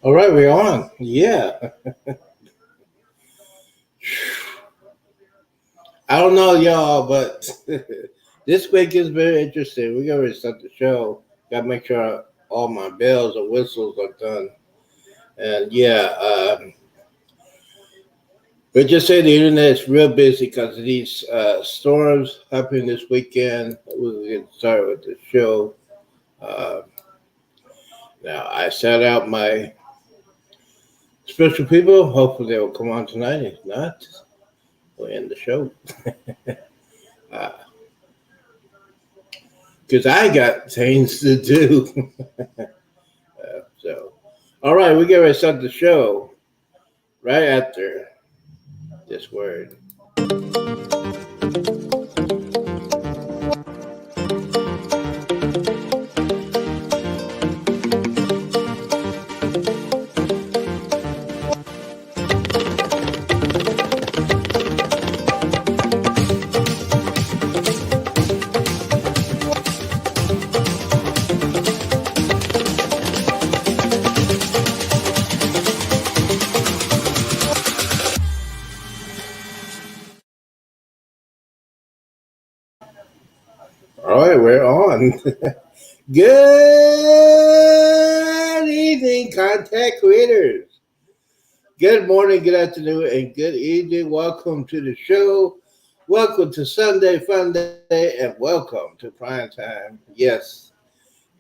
All right, we're on. Yeah. I don't know, y'all, but this week is very interesting. We're going to start the show. Got to make sure all my bells and whistles are done. And yeah, we just say the internet is real busy because of these storms happening this weekend. We'll get started with the show. Uh, Now, I set out my special people. Hopefully, they will come on tonight. If not, we'll end the show. Because I got things to do. So, all right, we get ready to start the show right after this word. All right, we're on. Good evening, contact creators. Good morning, good afternoon, and good evening. Welcome to the show. Welcome to Sunday Funday, and welcome to Primetime. Yes,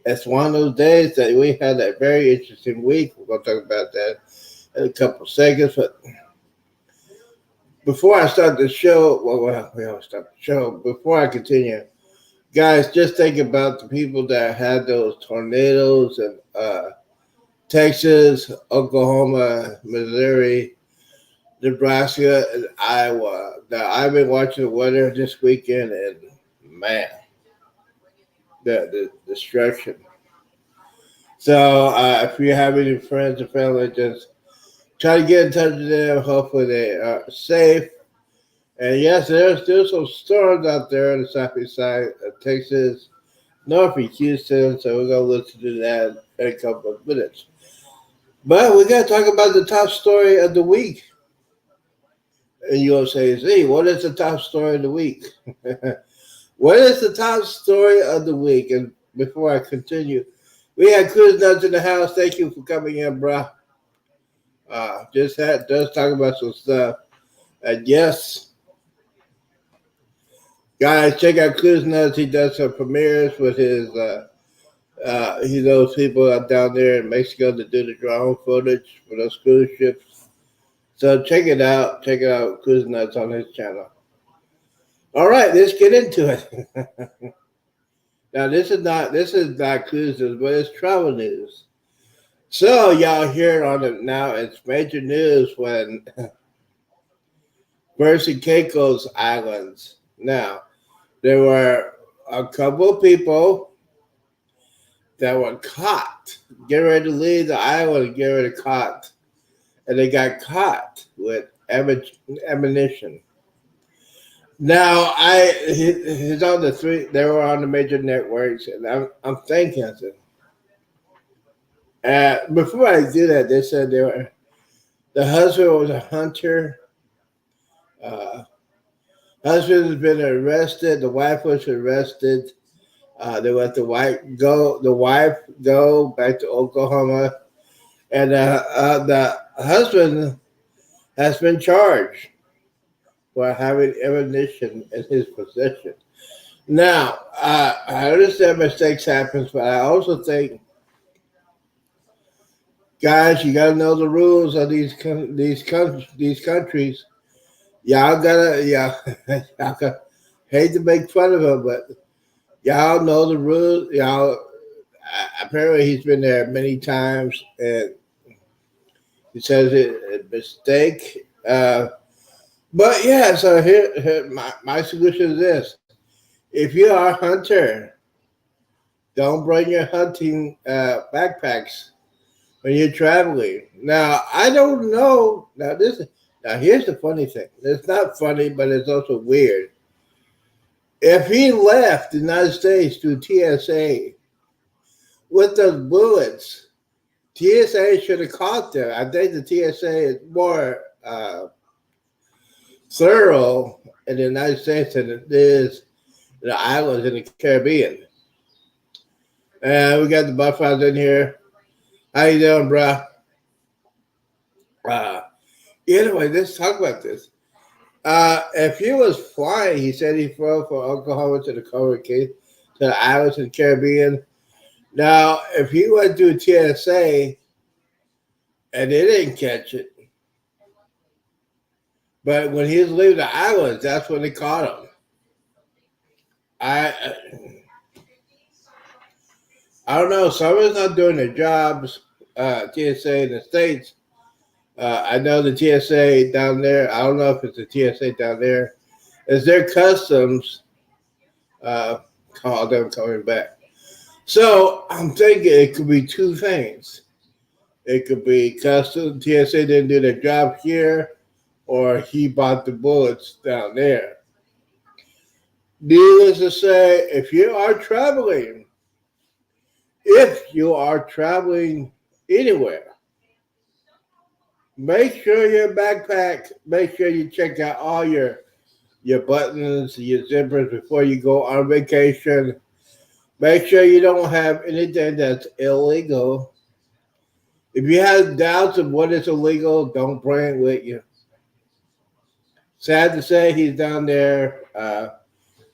it's one of those days that we had a very interesting week. We're going to talk about that in a couple of seconds. But before I start the show, we always start the show. Before I continue, guys, just think about the people that had those tornadoes in Texas, Oklahoma, Missouri, Nebraska, and Iowa. Now, I've been watching the weather this weekend, and man, the destruction. So, if you have any friends or family, just try to get in touch with them. Hopefully, they are safe. And yes, there's still some storms out there on the southeast side of Texas, north of Houston. So, we're going to listen to that in a couple of minutes. But we got to talk about the top story of the week. And you'll say, Z, what is the top story of the week? What is the top story of the week? And before I continue, we had Chris Nuts in the house. Thank you for coming in, bro. Just talk about some stuff. And yes, guys, check out Chris Nuts. He does some premieres with his. He knows people out down there in Mexico that do the drone footage for those cruise ships. So check it out. Check it out, Cruise Nuts on his channel. All right, let's get into it. Now this is not cruises, but it's travel news. So y'all hear it on it now. It's major news when Percy Caicos Islands. Now there were a couple of people that were caught, get ready to leave the island, get ready to caught, and they got caught with ammunition. Now he's on the three. They were on the major networks, and I'm thinking, before I do that, they said the husband was a hunter. Uh, Husband has been arrested. The wife was arrested. They let the wife go back to Oklahoma, and the husband has been charged for having ammunition in his possession. Now, I understand mistakes happen, but I also think, guys, you got to know the rules of these countries. Y'all got hate to make fun of him, but y'all know the rules. Y'all apparently he's been there many times, and he says it a mistake. But yeah, so here my solution is this: if you are a hunter, don't bring your hunting backpacks when you're traveling. Now I don't know. Now here's the funny thing. It's not funny, but it's also weird. If he left the United States through TSA with those bullets, TSA should have caught them. I think the TSA is more thorough in the United States than it is the islands in the Caribbean. And we got the Buffaloes in here. How you doing, bro? Uh, anyway, let's talk about this. If he was flying, he said he flew from Oklahoma to the to the islands in the Caribbean. Now, if he went through TSA and they didn't catch it, but when he was leaving the islands, that's when they caught him. I I don't know. Someone's not doing their jobs. TSA in the States. I know the TSA down there. I don't know if it's the TSA down there. Is their customs call them coming back? So I'm thinking it could be two things. It could be customs. TSA didn't do their job here, or he bought the bullets down there. Needless to say, if you are traveling anywhere, make sure your backpack, make sure you check out all your buttons, your zippers before you go on vacation. Make sure you don't have anything that's illegal. If you have doubts of what is illegal, don't bring it with you. Sad to say, he's down there.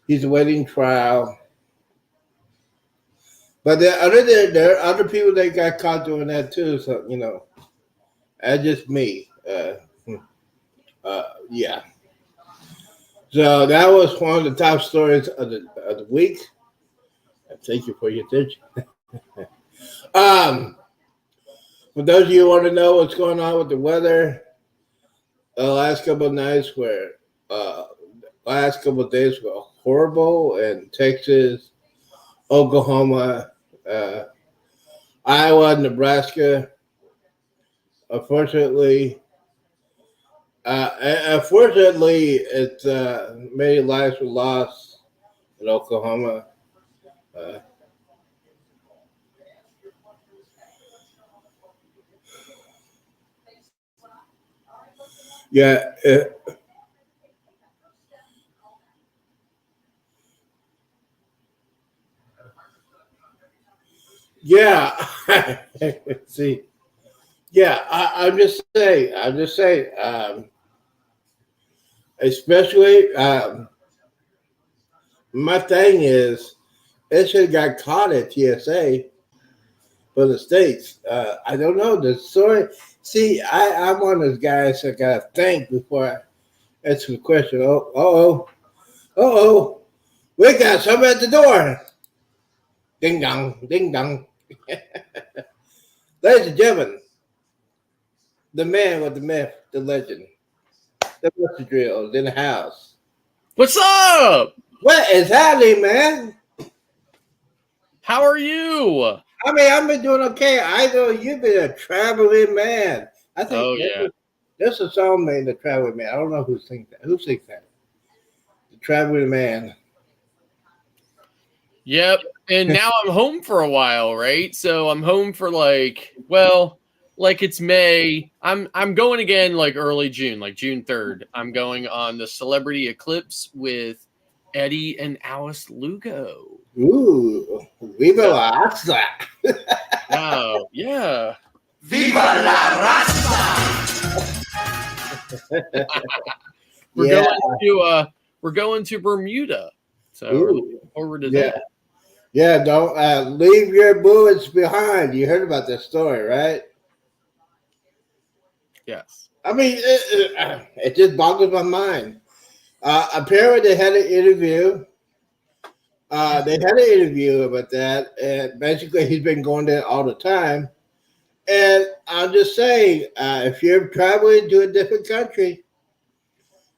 He's awaiting trial. But there are other people that got caught doing that too. So that's just me. Yeah. So that was one of the top stories of the week. Thank you for your attention. For those of you who want to know what's going on with the weather, the last couple of nights last couple of days were horrible in Texas, Oklahoma, Iowa, Nebraska. Unfortunately, it's many lives were lost in Oklahoma. Yeah. Yeah. See. Yeah, I'm just saying. Especially, my thing is, it should have got caught at TSA for the states. I don't know the story. See, I'm one of those guys that gotta think before I answer the question. Oh, we got somebody at the door. Ding dong, ding dong. Ladies and gentlemen, the man with the myth, the legend, the Mr. Drill is in the house. What's up? What is happening, man? How are you? I mean, I've been doing okay. I know you've been a traveling man. I think there's a song named The Traveling Man. I don't know who sings that. Who sings that? The Traveling Man. Yep. And now I'm home for a while, right? So I'm home for it's May. I'm going again like early June, like June 3rd. I'm going on the Celebrity Eclipse with Eddie and Alice Lugo. Ooh, Viva la Raza. Oh, yeah. Viva la Raza! We're going to Bermuda. So we're looking forward to that. Yeah, don't leave your bullets behind. You heard about this story, right? Yes. I mean, it just boggles my mind. Apparently, they had an interview. About that, and basically, he's been going there all the time. And I'm just saying, if you're traveling to a different country,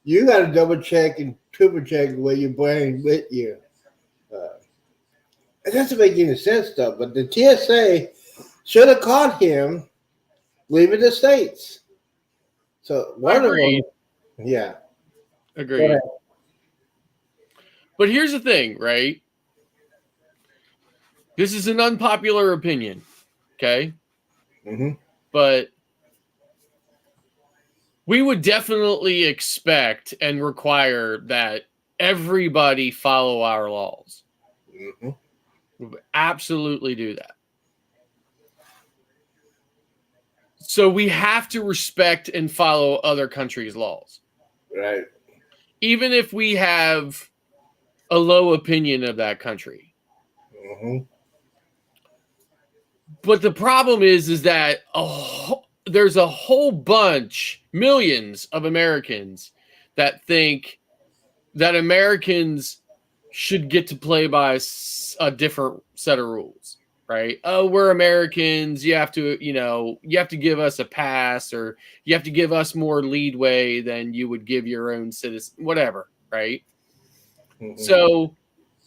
you got to double check and triple check what you're bringing with you. It doesn't make any sense, though. But the TSA should have caught him leaving the States. So one of them, yeah, agreed. But here's the thing, right? This is an unpopular opinion, okay? Mm-hmm. But we would definitely expect and require that everybody follow our laws. Mm-hmm. We would absolutely do that. So we have to respect and follow other countries' laws. Right. Even if we have a low opinion of that country. Mm-hmm. But the problem is that there's a whole bunch, millions of Americans that think that Americans should get to play by a different set of rules, right? Oh, we're Americans. You have to, you have to give us a pass, or you have to give us more leadway than you would give your own citizen, whatever, right? Mm-hmm. So,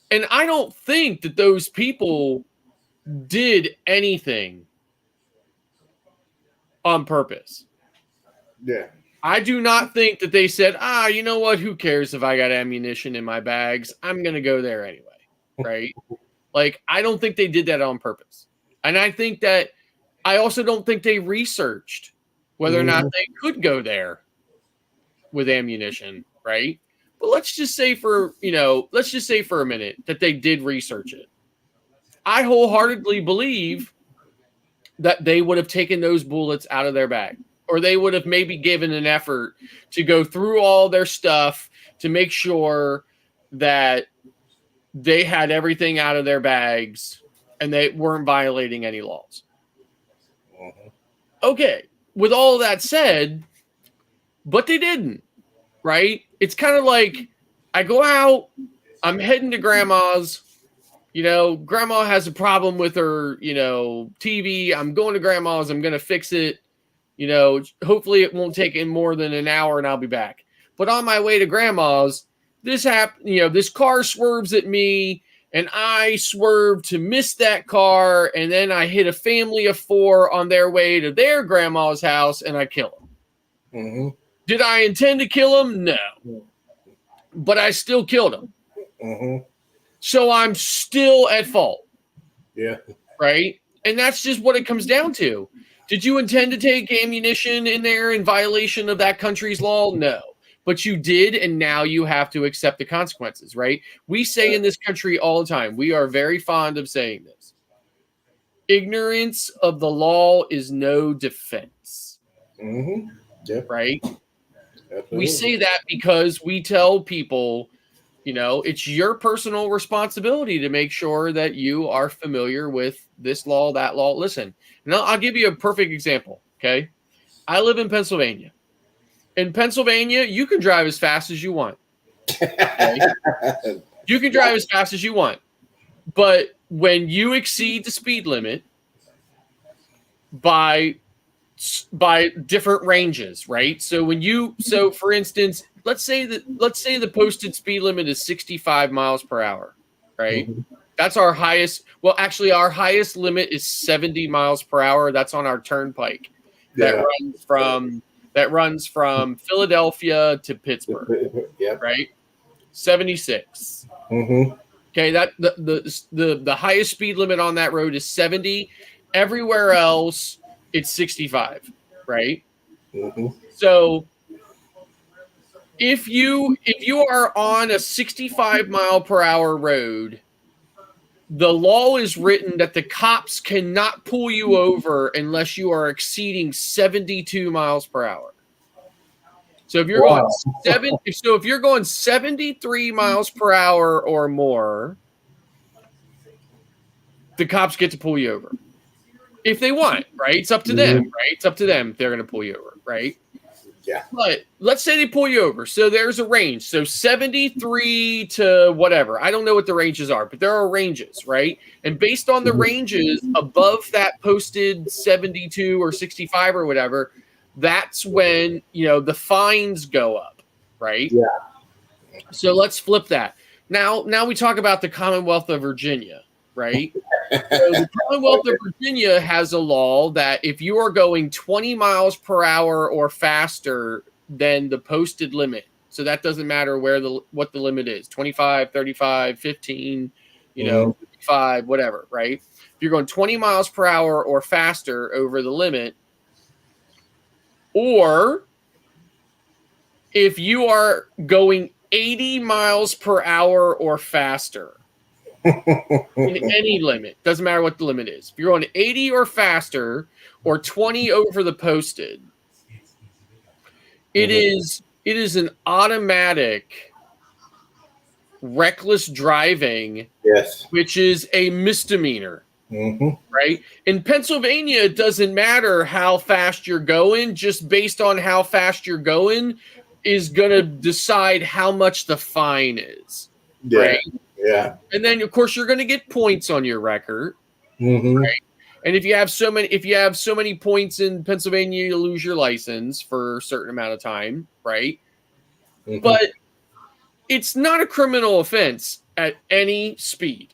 and I don't think that those people did anything on purpose. Yeah. I do not think that they said, you know what? Who cares if I got ammunition in my bags? I'm going to go there anyway. Right? Like, I don't think they did that on purpose. And I also don't think they researched whether or not they could go there with ammunition. Right? But let's just say for a minute that they did research it. I wholeheartedly believe that they would have taken those bullets out of their bag, or they would have maybe given an effort to go through all their stuff to make sure that they had everything out of their bags and they weren't violating any laws. Mm-hmm. Okay, with all of that said, but they didn't, right? It's kind of like I go out, I'm heading to grandma's. Grandma has a problem with her, TV. I'm going to grandma's. I'm going to fix it. Hopefully it won't take in more than an hour and I'll be back. But on my way to grandma's, this car swerves at me and I swerve to miss that car. And then I hit a family of 4 on their way to their grandma's house and I kill them. Mm-hmm. Did I intend to kill them? No. But I still killed them. Mm-hmm. So I'm still at fault. Yeah. Right? And that's just what it comes down to. Did you intend to take ammunition in there in violation of that country's law? No. But you did, and now you have to accept the consequences, right? We say in this country all the time, we are very fond of saying this. Ignorance of the law is no defense. Mm-hmm. Yeah. Right? Absolutely. We say that because we tell people, it's your personal responsibility to make sure that you are familiar with this law, that law. Listen, and I'll give you a perfect example, okay? I live in Pennsylvania. In Pennsylvania, you can drive as fast as you want. Okay? You can drive as fast as you want. But when you exceed the speed limit by different ranges, right? So for instance, let's say the posted speed limit is 65 miles per hour, right? Mm-hmm. That's our highest. Well, actually, our highest limit is 70 miles per hour. That's on our turnpike that runs from Philadelphia to Pittsburgh, right? 76. Mm-hmm. Okay, that the highest speed limit on that road is 70. Everywhere else, it's 65, right? Mm-hmm. So if you are on a 65 mile per hour road, the law is written that the cops cannot pull you over unless you are exceeding 72 miles per hour. So if you're going 73 miles per hour or more, the cops get to pull you over. If they want, right? It's up to them, right? It's up to them if they're going to pull you over, right? Yeah. But let's say they pull you over. So there's a range. So 73 to whatever. I don't know what the ranges are, but there are ranges, right? And based on the ranges above that posted 72 or 65 or whatever, that's when, the fines go up, right? Yeah. So let's flip that. Now we talk about the Commonwealth of Virginia, right? So the Commonwealth of Virginia has a law that if you are going 20 miles per hour or faster than the posted limit, so that doesn't matter what the limit is, 25, 35, 15, 55, whatever, right? If you're going 20 miles per hour or faster over the limit, or if you are going 80 miles per hour or faster in any limit, doesn't matter what the limit is. If you're on 80 or faster or 20 over the posted, it is an automatic reckless driving, Yes. which is a misdemeanor. Right? In Pennsylvania, it doesn't matter how fast you're going, just based on how fast you're going is going to decide how much the fine is. Yeah. Right? Yeah. And then, of course, you're going to get points on your record. Right? And if you have so many points in Pennsylvania, you lose your license for a certain amount of time, right? But it's not a criminal offense at any speed.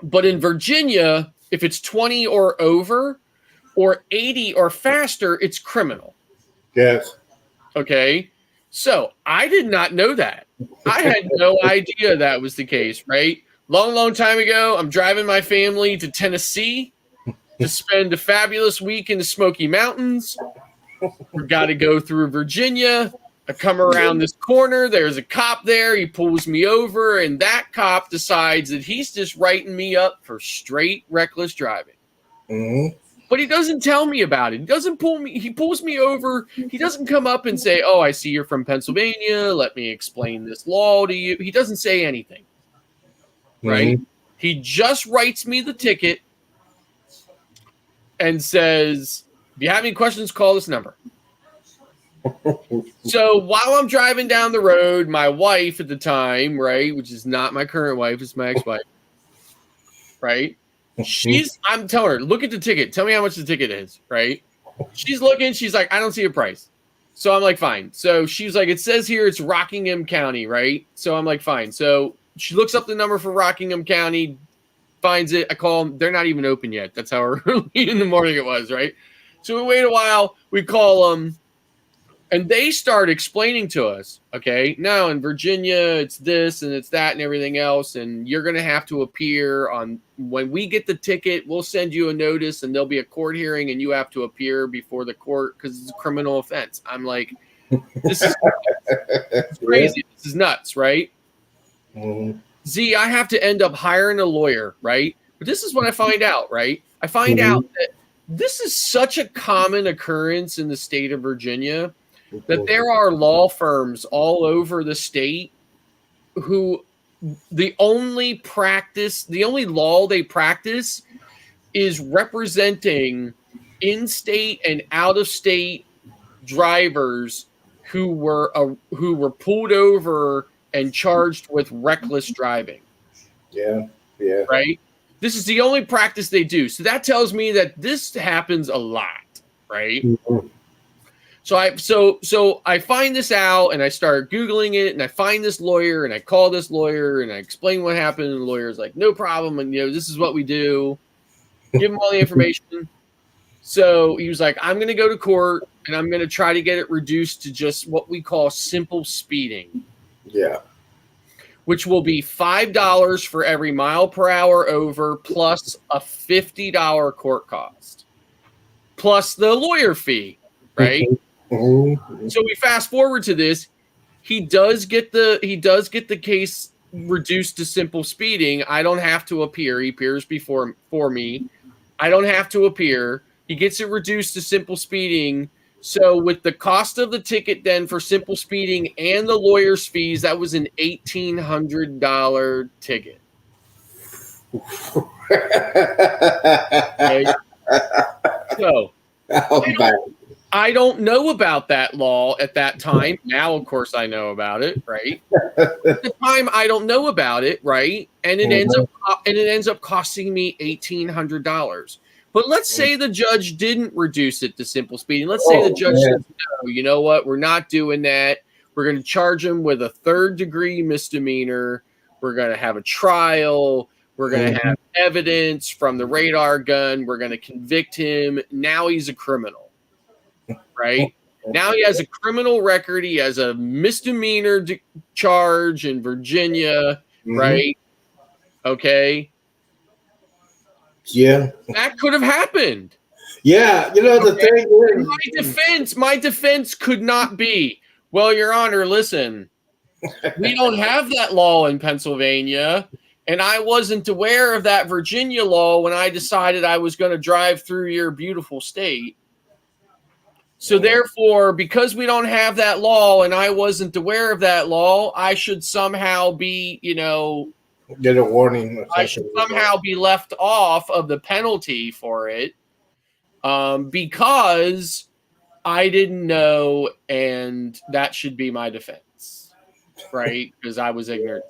But in Virginia, if it's 20 or over or 80 or faster, it's criminal. Yes. Okay. So I did not know that. I had no idea that was the case, right? Long time ago, I'm driving my family to Tennessee to spend a fabulous week in the Smoky Mountains. We got to go through Virginia. I come around this corner. There's a cop there. He pulls me over, and that cop decides that he's just writing me up for straight reckless driving. But he doesn't tell me about it. He doesn't pull me. He pulls me over. He doesn't come up and say, "Oh, I see you're from Pennsylvania. Let me explain this law to you." He doesn't say anything. Right? He just writes me the ticket and says, "If you have any questions, call this number." So while I'm driving down the road, my wife at the time, right, which is not my current wife, it's my ex-wife, right? I'm telling her, look at the ticket. Tell me how much the ticket is, right? She's looking. She's like, I don't see a price. So I'm like, fine. So she's like, it says here it's Rockingham County, right? So I'm like, fine. So she looks up the number for Rockingham County, finds it. I call them. They're not even open yet. That's how early in the morning it was, right? So we wait a while. We call them. And they start explaining to us, okay, now in Virginia, it's this and it's that and everything else. And you're going to have to appear on when we get the ticket, we'll send you a notice and there'll be a court hearing and you have to appear before the court because it's a criminal offense. I'm like, this is crazy. This is nuts, right? Z, I have to end up hiring a lawyer, right? But this is what I find out, right? I find out that this is such a common occurrence in the state of Virginia that there are law firms all over the state who the only law they practice is representing in-state and out-of-state drivers who were pulled over and charged with reckless driving. Yeah. Right? This is the only practice they do. So that tells me that this happens a lot, right? So I find this out and I start Googling it and I find this lawyer and I call this lawyer and I explain what happened and the lawyer's like, no problem. And, this is what we do. Give him all the information. So he was like, I'm going to go to court and I'm going to try to get it reduced to just what we call simple speeding. Yeah. Which will be $5 for every mile per hour over plus a $50 court cost. Plus the lawyer fee, right? So we fast forward to this. He does get the case reduced to simple speeding. I don't have to appear. He appears for me. I don't have to appear. He gets it reduced to simple speeding. So with the cost of the ticket then for simple speeding and the lawyer's fees, that was an $1,800 ticket. Okay. So I don't know about that law at that time. Now, of course, I know about it, right? At the time, I don't know about it, right? And it ends up costing me $1,800. But let's say the judge didn't reduce it to simple speeding. Let's say the judge says, no, you know what? We're not doing that. We're going to charge him with a third-degree misdemeanor. We're going to have a trial. We're going to have evidence from the radar gun. We're going to convict him. Now he's a criminal. Right? Now he has a criminal record. He has a misdemeanor charge in Virginia, right? Okay. Yeah. That could have happened. Yeah. You know, the Okay. thing is, My defense could not be, well, Your Honor, listen, we don't have that law in Pennsylvania, and I wasn't aware of that Virginia law when I decided I was going to drive through your beautiful state. So therefore, because we don't have that law and I wasn't aware of that law, I should somehow be, get a warning or I should something. somehow be left off of the penalty for it, because I didn't know, and that should be my defense, right? Because I was ignorant.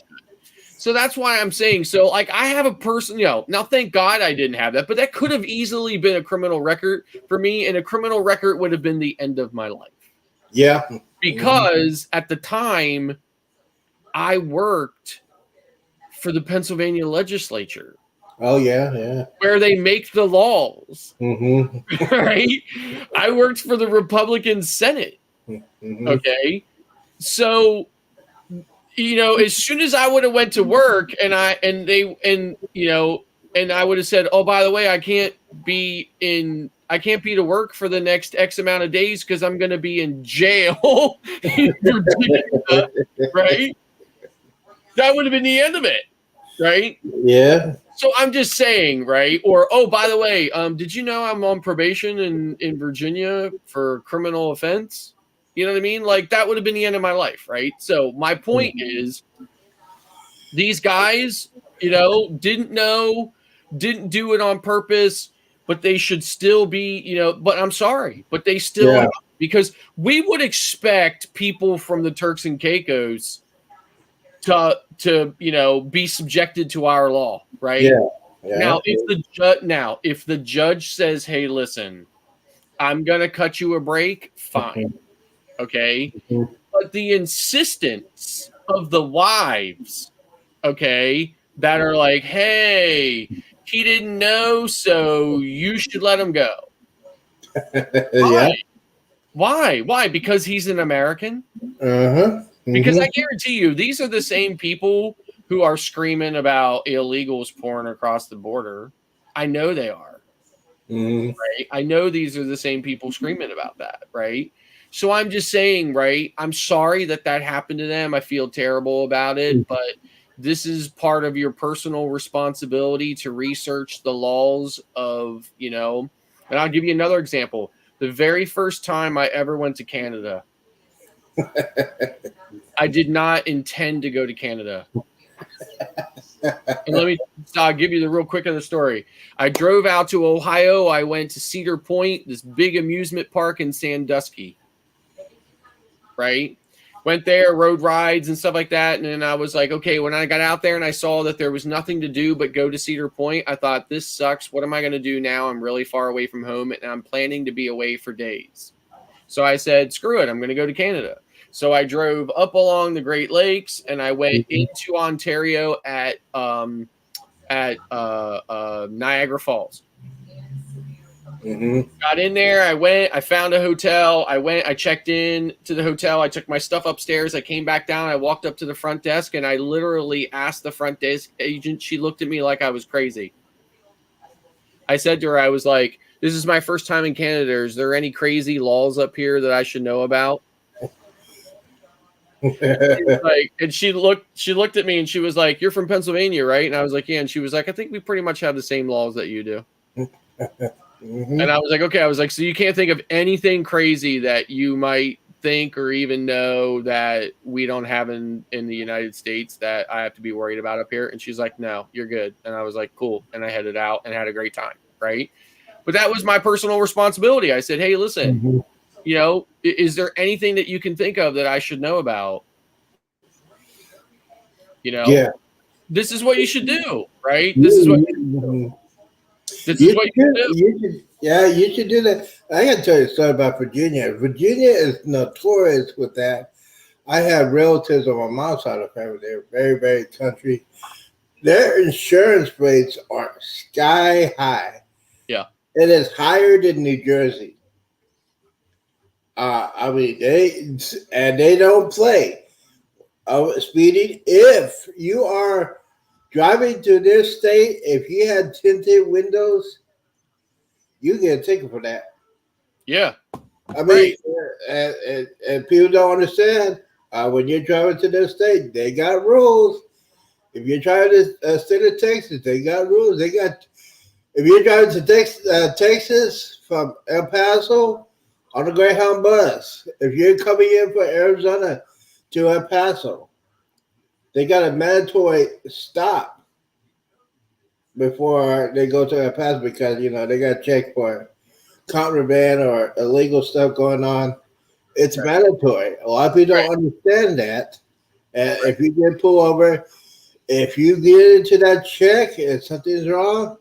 So that's why I'm saying, so like I have a person, now thank God I didn't have that, but that could have easily been a criminal record for me, and a criminal record would have been the end of my life. Yeah. Because at the time I worked for the Pennsylvania legislature. Oh, yeah. Where they make the laws. Mm-hmm. Right? I worked for the Republican Senate. Mm-hmm. Okay. So, as soon as I would have went to work and I would have said, oh, by the way, I can't be to work for the next X amount of days because I'm going to be in jail in Virginia, right? That would have been the end of it, right? Yeah. So I'm just saying, right? Or, oh, by the way, did you know I'm on probation in Virginia for criminal offense? You know what I mean? Like that would have been the end of my life, right? So my point is, these guys, didn't know, didn't do it on purpose, but they should still be, but I'm sorry, but they still have, because we would expect people from the Turks and Caicos to be subjected to our law, right? Yeah. Now, if the judge says, "Hey, listen, I'm gonna cut you a break," fine, okay. Mm-hmm. But the insistence of the wives, okay, that are like, "Hey, he didn't know, so you should let him go." Yeah. Why? Because he's an American? Uh-huh. Mm-hmm. Because I guarantee you, these are the same people who are screaming about illegals pouring across the border. I know they are. Mm-hmm. Right? I know these are the same people screaming about that, right? So I'm just saying, right? I'm sorry that happened to them. I feel terrible about it, but this is part of your personal responsibility to research the laws of, and I'll give you another example. The very first time I ever went to Canada, I did not intend to go to Canada. And I'll give you the real quick of the story. I drove out to Ohio. I went to Cedar Point, this big amusement park in Sandusky. Right? Went there, rode rides and stuff like that. And then I was like, okay, when I got out there and I saw that there was nothing to do but go to Cedar Point, I thought, this sucks. What am I going to do now? I'm really far away from home and I'm planning to be away for days. So I said, screw it. I'm going to go to Canada. So I drove up along the Great Lakes and I went into Ontario at Niagara Falls. Mm-hmm. Got in there. I found a hotel. I checked in to the hotel. I took my stuff upstairs. I came back down. I walked up to the front desk and I literally asked the front desk agent. She looked at me like I was crazy. I said to her, I was like, this is my first time in Canada. Is there any crazy laws up here that I should know about? And she looked at me and she was like, you're from Pennsylvania, right? And I was like, yeah. And she was like, I think we pretty much have the same laws that you do. Mm-hmm. And I was like, okay. I was like, so you can't think of anything crazy that you might think or even know that we don't have in the United States that I have to be worried about up here? And she's like, no, you're good. And I was like, cool. And I headed out and had a great time. Right. But that was my personal responsibility. I said, hey, listen, is there anything that you can think of that I should know about? Yeah. This is what you should do, right? This is what you do. You should do that. I got to tell you a story about Virginia. Virginia is notorious with that. I have relatives on my mom's side of the family. They're very, very country. Their insurance rates are sky high. Yeah. It is higher than New Jersey. I mean, they don't play. Speeding, if you are driving to this state, if you had tinted windows, you get a ticket for that. Yeah. I mean, Right. and people don't understand when you're driving to their state, they got rules. If you're driving to state of Texas, they got rules. They got if you're driving to Texas from El Paso on a Greyhound bus, if you're coming in from Arizona to El Paso, they got a mandatory stop before they go to El Paso because they got to check for contraband or illegal stuff going on. It's mandatory. A lot of people Right. don't understand that. And if you get pulled over, if you get into that check and something's wrong,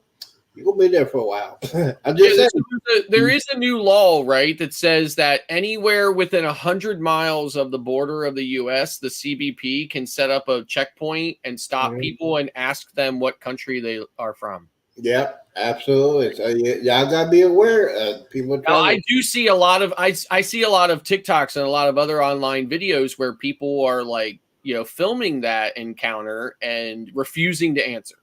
you're gonna be there for a while. I'm just saying. There is a new law, right, that says that anywhere within 100 miles of the border of the U.S., the CBP can set up a checkpoint and stop people and ask them what country they are from. Yeah, absolutely. So y'all gotta be aware. People Now, try. I do see a lot of I see a lot of TikToks and a lot of other online videos where people are like, filming that encounter and refusing to answer.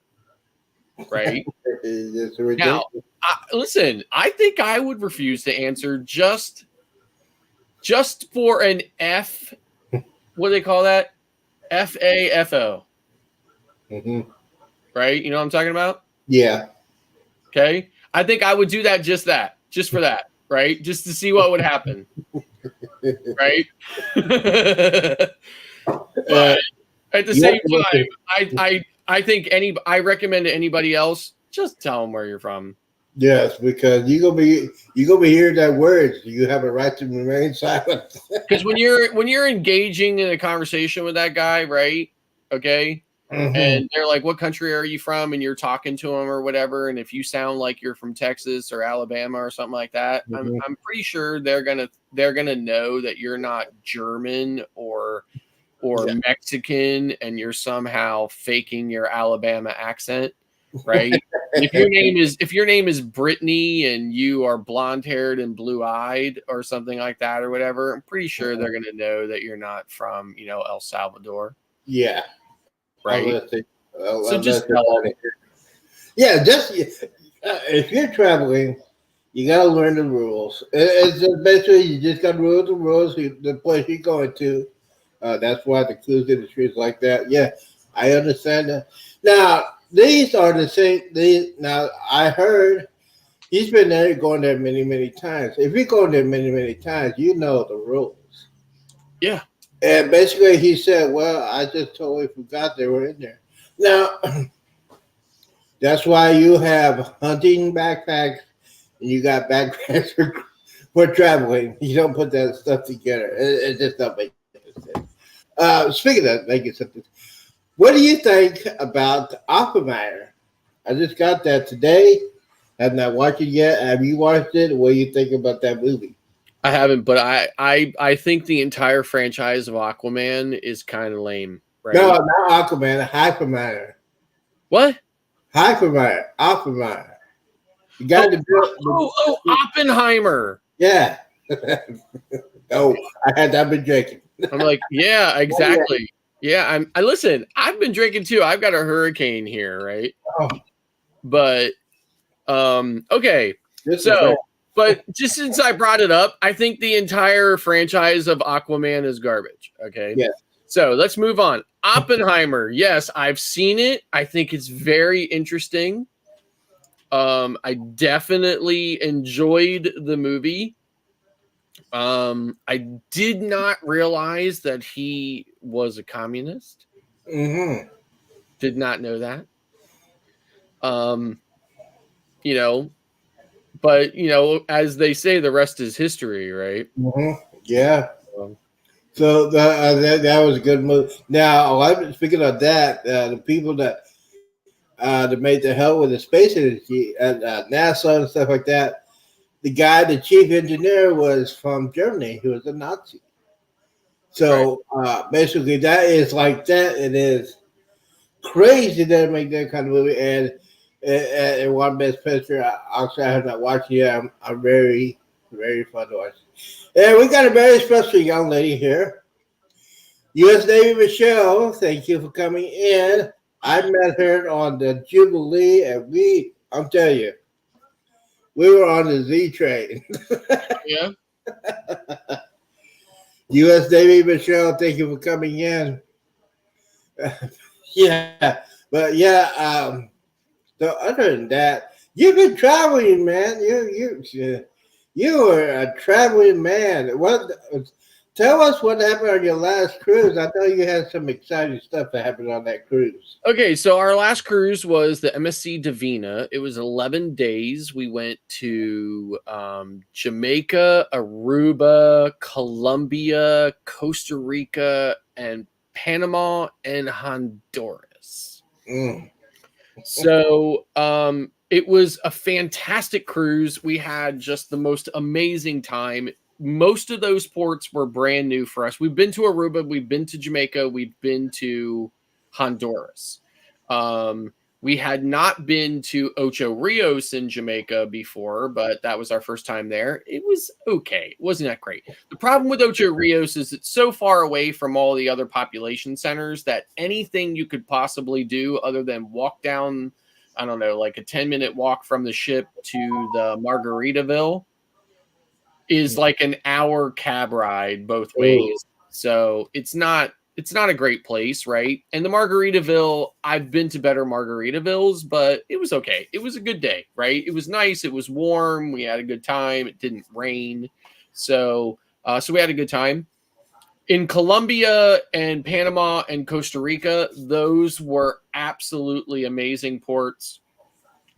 Right. It's Now, ridiculous. listen, I think I would refuse to answer just for an F. What do they call that? FAFO. Mm-hmm. Right? You know what I'm talking about? Yeah. Okay. I think I would do that just for that. Right? Just to see what would happen. Right? But at the same time, I think I recommend to anybody else, just tell them where you're from. Yes, because you're gonna be hearing that word. You have a right to remain silent. Because when you're engaging in a conversation with that guy, right? Okay. Mm-hmm. And they're like, what country are you from? And you're talking to them or whatever. And if you sound like you're from Texas or Alabama or something like that, Mm-hmm. I'm pretty sure they're gonna know that you're not German or Mexican and you're somehow faking your Alabama accent, right? If your name is Brittany and you are blonde haired and blue eyed or something like that or whatever, I'm pretty sure they're gonna know that you're not from El Salvador. Yeah. Right. So just yeah, just if you're traveling, you gotta learn the rules. It's just basically you just gotta rule the rules. The place you're going to. That's why the cruise industry is like that. Yeah, I understand that. Now these are the same. Now I heard he's been there, going there many, many times. If you go there many, many times, you know the rules. Yeah. And basically, he said, "Well, I just totally forgot they were in there." Now, that's why you have hunting backpacks and you got backpacks for traveling. You don't put that stuff together. It just doesn't make sense. Speaking of making something, what do you think about Oppenheimer? I just got that today. Have not watched it yet. Have you watched it? What do you think about that movie? I haven't, but I think the entire franchise of Aquaman is kind of lame, right? No, not Aquaman, Hyperminer. What? Hyperminer, Oppenheimer. You got to build. Oppenheimer. Yeah. Oh, I've been drinking. I'm like, yeah, exactly. Yeah, I listen. I've been drinking too. I've got a hurricane here, right? Oh. But okay. But just since I brought it up, I think the entire franchise of Aquaman is garbage. Okay. Yeah. So let's move on. Oppenheimer. Yes, I've seen it. I think it's very interesting. I definitely enjoyed the movie. I did not realize that he was a communist. Mm-hmm. Did not know that. But as they say, the rest is history, right? Mm-hmm. Yeah. So that was a good move. Now, speaking of that, the people that made the hell with the space industry at NASA and stuff like that, the chief engineer was from Germany. He was a Nazi. So basically, that is like that. It is crazy that make that kind of movie. And one best picture, actually, I have not watched it yet. I'm very, very fun to watch. And we got a very special young lady here. U.S. Navy Michelle, thank you for coming in. I met her on the Jubilee, and I'm telling you, we were on the Z train. Yeah. U.S. Navy, Michelle, thank you for coming in. Yeah, but yeah. So other than that, you've been traveling, man. You were a traveling man. What? Tell us what happened on your last cruise. I know you had some exciting stuff that happened on that cruise. Okay, so our last cruise was the MSC Divina. It was 11 days. We went to Jamaica, Aruba, Colombia, Costa Rica, and Panama and Honduras. Mm. So it was a fantastic cruise. We had just the most amazing time. Most of those ports were brand new for us. We've been to Aruba, we've been to Jamaica, we've been to Honduras. We had not been to Ocho Rios in Jamaica before, but that was our first time there. It was okay. It wasn't that great. The problem with Ocho Rios is it's so far away from all the other population centers that anything you could possibly do other than walk down, I don't know, like a 10-minute walk from the ship to the Margaritaville is like an hour cab ride both ways. So it's not a great place, right? And the Margaritaville, I've been to better Margaritavilles, but it was okay. It was a good day, right? It was nice. It was warm. We had a good time. It didn't rain. So we had a good time. In Colombia and Panama and Costa Rica, those were absolutely amazing ports.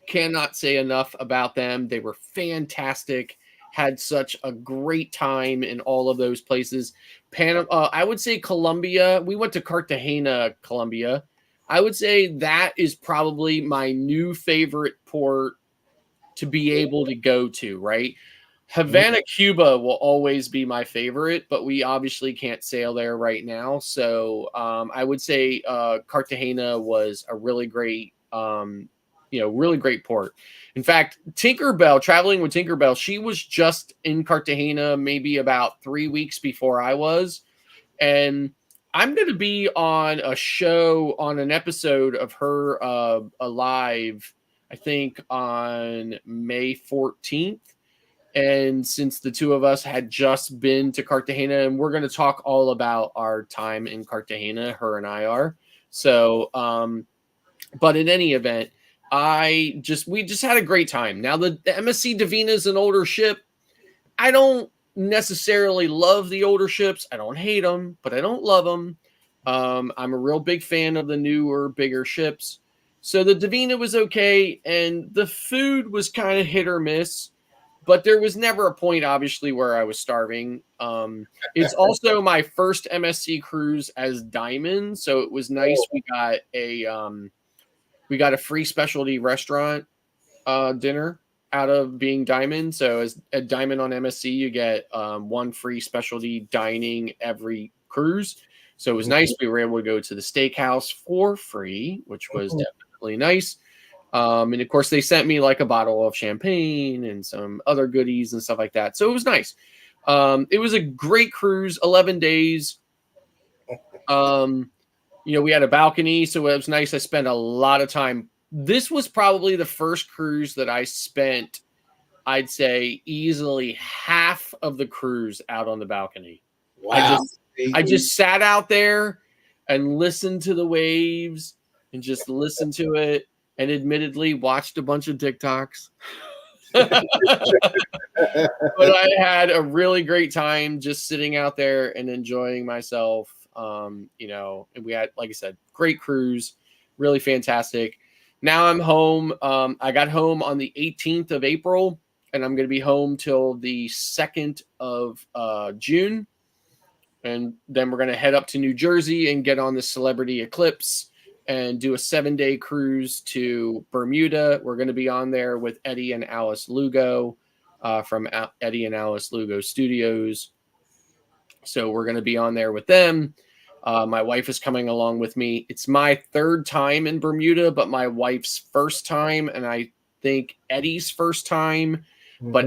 Cannot say enough about them. They were fantastic. Had such a great time in all of those places. Panama, I would say Colombia. We went to Cartagena, Colombia. I would say that is probably my new favorite port to be able to go to, right? Havana, Cuba will always be my favorite, but we obviously can't sail there right now. So I would say Cartagena was a really great, really great port. In fact, Tinkerbell, traveling with Tinkerbell, she was just in Cartagena maybe about 3 weeks before I was. And I'm going to be on a show, on an episode of her alive, I think on May 14th. And since the two of us had just been to Cartagena, and we're going to talk all about our time in Cartagena, her and I are. So, but in any event, we just had a great time. Now the MSC Divina is an older ship. I don't necessarily love the older ships. I don't hate them, but I don't love them. I'm a real big fan of the newer, bigger ships. So the Divina was okay, and the food was kind of hit or miss. But there was never a point, obviously, where I was starving. It's also my first MSC cruise as Diamond, so it was nice. We got a free specialty restaurant dinner out of being Diamond. So as a Diamond on MSC, you get one free specialty dining every cruise. So it was nice. We were able to go to the steakhouse for free, which was definitely nice. And of course, they sent me like a bottle of champagne and some other goodies and stuff like that. So it was nice. It was a great cruise, 11 days. We had a balcony, so it was nice. I spent a lot of time. This was probably the first cruise that I spent, I'd say, easily half of the cruise out on the balcony. Wow. I just sat out there and listened to the waves and just listened to it. And admittedly watched a bunch of TikToks. But I had a really great time just sitting out there and enjoying myself. And we had, like I said, great cruise, really fantastic. Now I'm home. I got home on the 18th of April, and I'm going to be home till the 2nd of June. And then we're going to head up to New Jersey and get on the Celebrity Eclipse and do a 7-day cruise to Bermuda. We're going to be on there with Eddie and Alice Lugo from Eddie and Alice Lugo Studios. So we're going to be on there with them. My wife is coming along with me. It's my third time in Bermuda, but my wife's first time, and I think Eddie's first time. But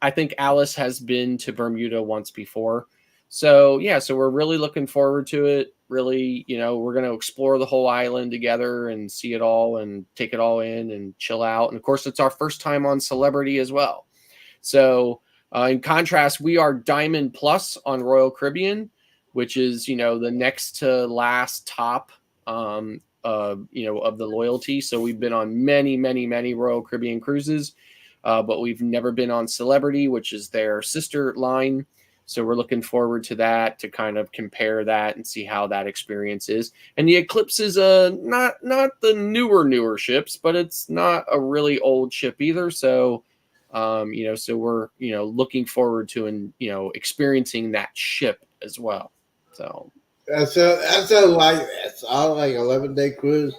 I think Alice has been to Bermuda once before. So, yeah, so we're really looking forward to it. really. We're going to explore the whole island together and see it all and take it all in and chill out. And of course, it's our first time on Celebrity as well. So in contrast, we are Diamond Plus on Royal Caribbean, which is, the next to last top, of the loyalty. So we've been on many, many, many Royal Caribbean cruises, but we've never been on Celebrity, which is their sister line. So we're looking forward to that, to kind of compare that and see how that experience is. And the Eclipse is not the newer ships, but it's not a really old ship either. So, so we're, looking forward to, and, experiencing that ship as well. So that's all like 11-day cruise.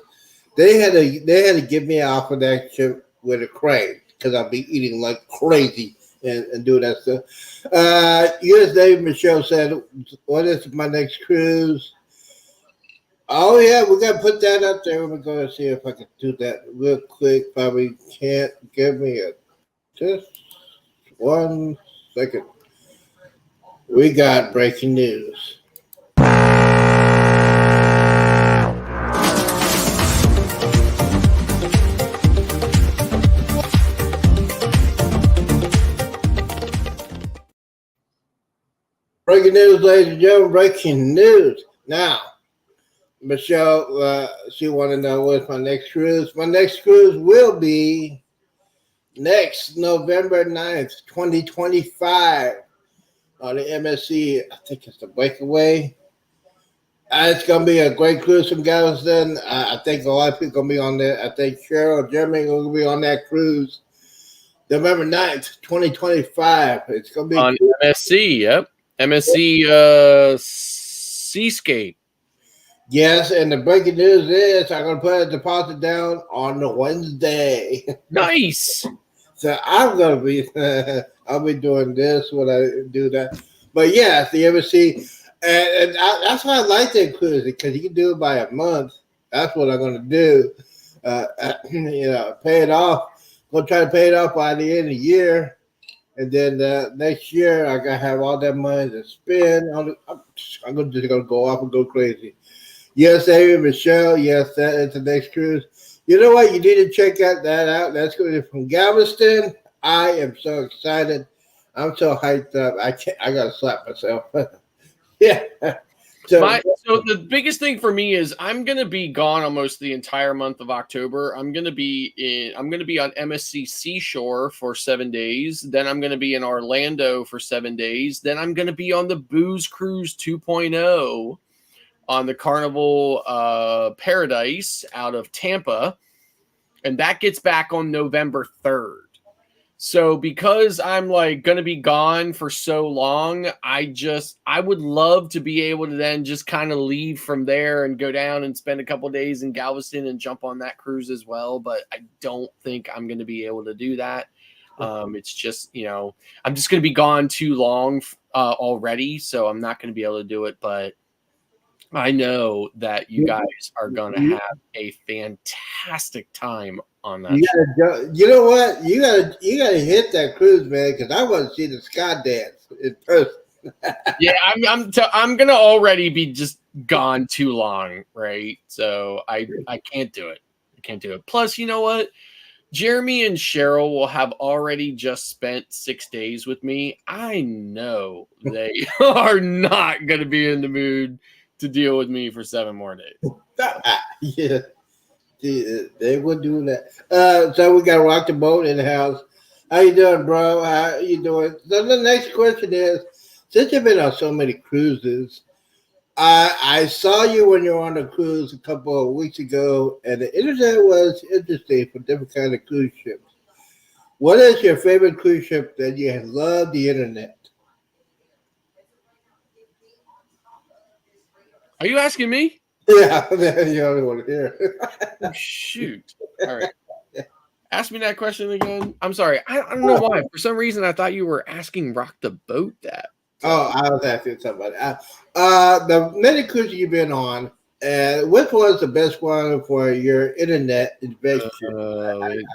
They had to get me off of that ship with a crane because I'll be eating like crazy and do that stuff. Yes, Dave Michelle said, "What is my next cruise?" Oh yeah, we gotta put that up there. We're gonna see if I can do that real quick. Probably can't. Give me just 1 second. We got breaking news. Breaking news, ladies and gentlemen. Breaking news. Now, Michelle, she want to know what's my next cruise. My next cruise will be next November 9th, 2025 on the MSC. I think it's the Breakaway. It's going to be a great cruise from Galveston. I think a lot of people going to be on there. I think Cheryl, Jeremy are going to be on that cruise November 9th, 2025. It's going to be on MSC, yep. MSC Seascape. Yes, and the breaking news is I'm going to put a deposit down on the Wednesday. Nice. So I'm going to be, I'll be doing this when I do that. But yes, the MSC, and that's why I like that cruise, because you can do it by a month. That's what I'm going to do. Pay it off. Going to try to pay it off by the end of the year. And then next year, I got to have all that money to spend. I'm just going to go off and go crazy. Yes, Amy, Michelle. Yes, that is the next cruise. You know what? You need to check that out. That's going to be from Galveston. I am so excited. I'm so hyped up. I got to slap myself. Yeah. So the biggest thing for me is I'm going to be gone almost the entire month of October. I'm going to be on MSC Seashore for 7 days. Then I'm going to be in Orlando for 7 days. Then I'm going to be on the Booze Cruise 2.0 on the Carnival Paradise out of Tampa. And that gets back on November 3rd. So because I'm like going to be gone for so long, I would love to be able to then just kind of leave from there and go down and spend a couple of days in Galveston and jump on that cruise as well. But I don't think I'm going to be able to do that. It's just, I'm just going to be gone too long already. So I'm not going to be able to do it. But I know that you guys are going to have a fantastic time on that. You know what? You gotta hit that cruise, man, because I want to see the sky dance in person. Yeah, I'm gonna already be just gone too long, right? So I can't do it. I can't do it. Plus, you know what? Jeremy and Cheryl will have already just spent 6 days with me. I know they are not gonna be in the mood to deal with me for 7 more days. Yeah. They would do that. So we got Rock the Boat in the house. How you doing, bro? How you doing? So the next question is, since you've been on so many cruises, I saw you when you were on a cruise a couple of weeks ago, and the internet was interesting for different kind of cruise ships. What is your favorite cruise ship that you have loved the internet? Are you asking me? Yeah, you only want to hear. Oh, shoot. All right. Ask me that question again. I'm sorry. I don't know why. For some reason, I thought you were asking Rock the Boat that. Oh, I was asking somebody. The many cruises you've been on, which was the best one for your internet adventure?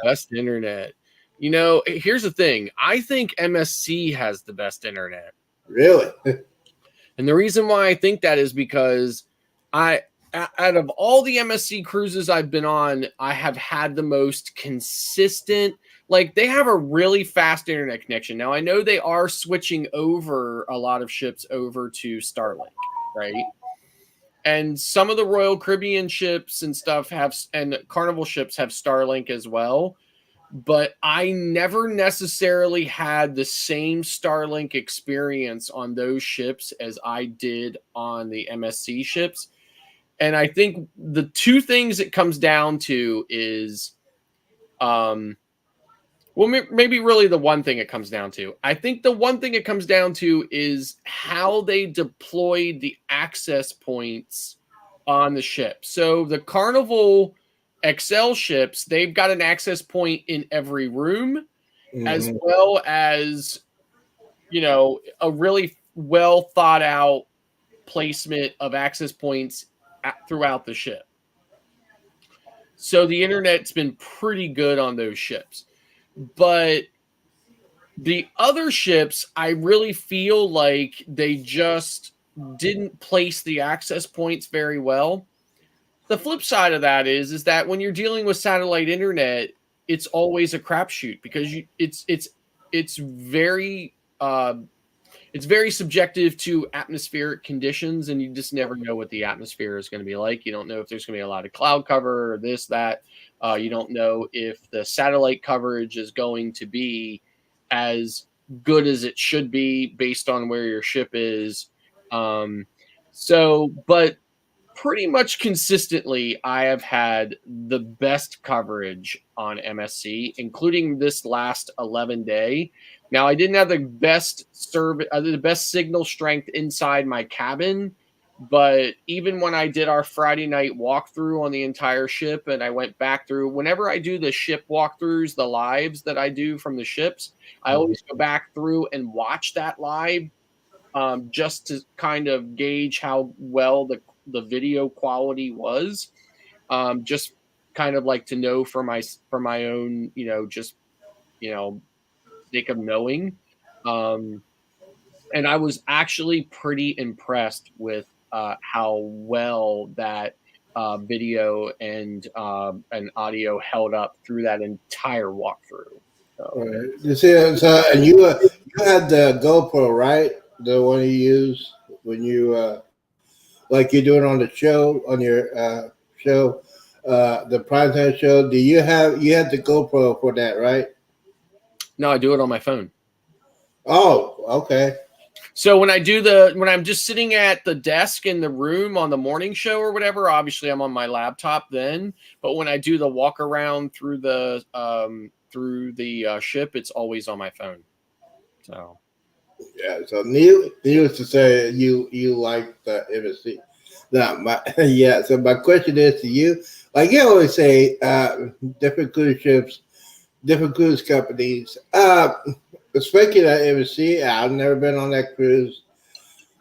Best internet. Here's the thing. I think MSC has the best internet. Really? And the reason why I think that is because Out of all the MSC cruises I've been on, I have had the most consistent. Like, they have a really fast internet connection. Now, I know they are switching over a lot of ships over to Starlink, right? And some of the Royal Caribbean ships and stuff and Carnival ships have Starlink as well. But I never necessarily had the same Starlink experience on those ships as I did on the MSC ships. And I think the two things it comes down to is, maybe really the one thing it comes down to. I think the one thing it comes down to is how they deployed the access points on the ship. So the Carnival XL ships, they've got an access point in every room, as well as, a really well thought out placement of access points throughout the ship. So the internet's been pretty good on those ships. But the other ships, I really feel like they just didn't place the access points very well. The flip side of that is that when you're dealing with satellite internet, it's always a crapshoot because it's very subjective to atmospheric conditions, and you just never know what the atmosphere is going to be like. You don't know if there's going to be a lot of cloud cover or this, that. You don't know if the satellite coverage is going to be as good as it should be based on where your ship is. But pretty much consistently, I have had the best coverage on MSC, including this last 11-day. Now, I didn't have the best the best signal strength inside my cabin, but even when I did our Friday night walkthrough on the entire ship, and I went back through, whenever I do the ship walkthroughs, the lives that I do from the ships, I always go back through and watch that live, just to kind of gauge how well the video quality was, just kind of like to know for my own, sake of knowing. And I was actually pretty impressed with how well that video and audio held up through that entire walkthrough. So. Right. You see, and you had the GoPro, right? The one you use when you like you're doing on the show, on your show, the Primetime show. You had the GoPro for that, right? No, I do it on my phone. Oh, okay. So when I'm just sitting at the desk in the room on the morning show or whatever, obviously I'm on my laptop then. But when I do the walk around through the ship, it's always on my phone. So yeah. So needless to say, you like the MSC. Now, So my question is to you, like you always say, different cruise ships, different cruise companies. Speaking of MSC, I've never been on that cruise.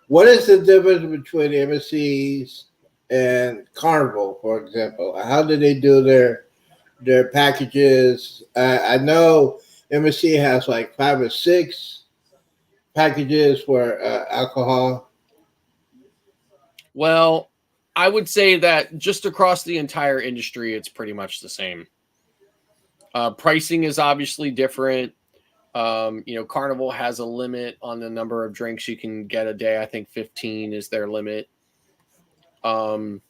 What is the difference between MSCs and Carnival, for example? How do they do their packages? I know MSC has like 5 or 6 packages for alcohol. Well, I would say that just across the entire industry, it's pretty much the same. Pricing is obviously different. Carnival has a limit on the number of drinks you can get a day. I think 15 is their limit. But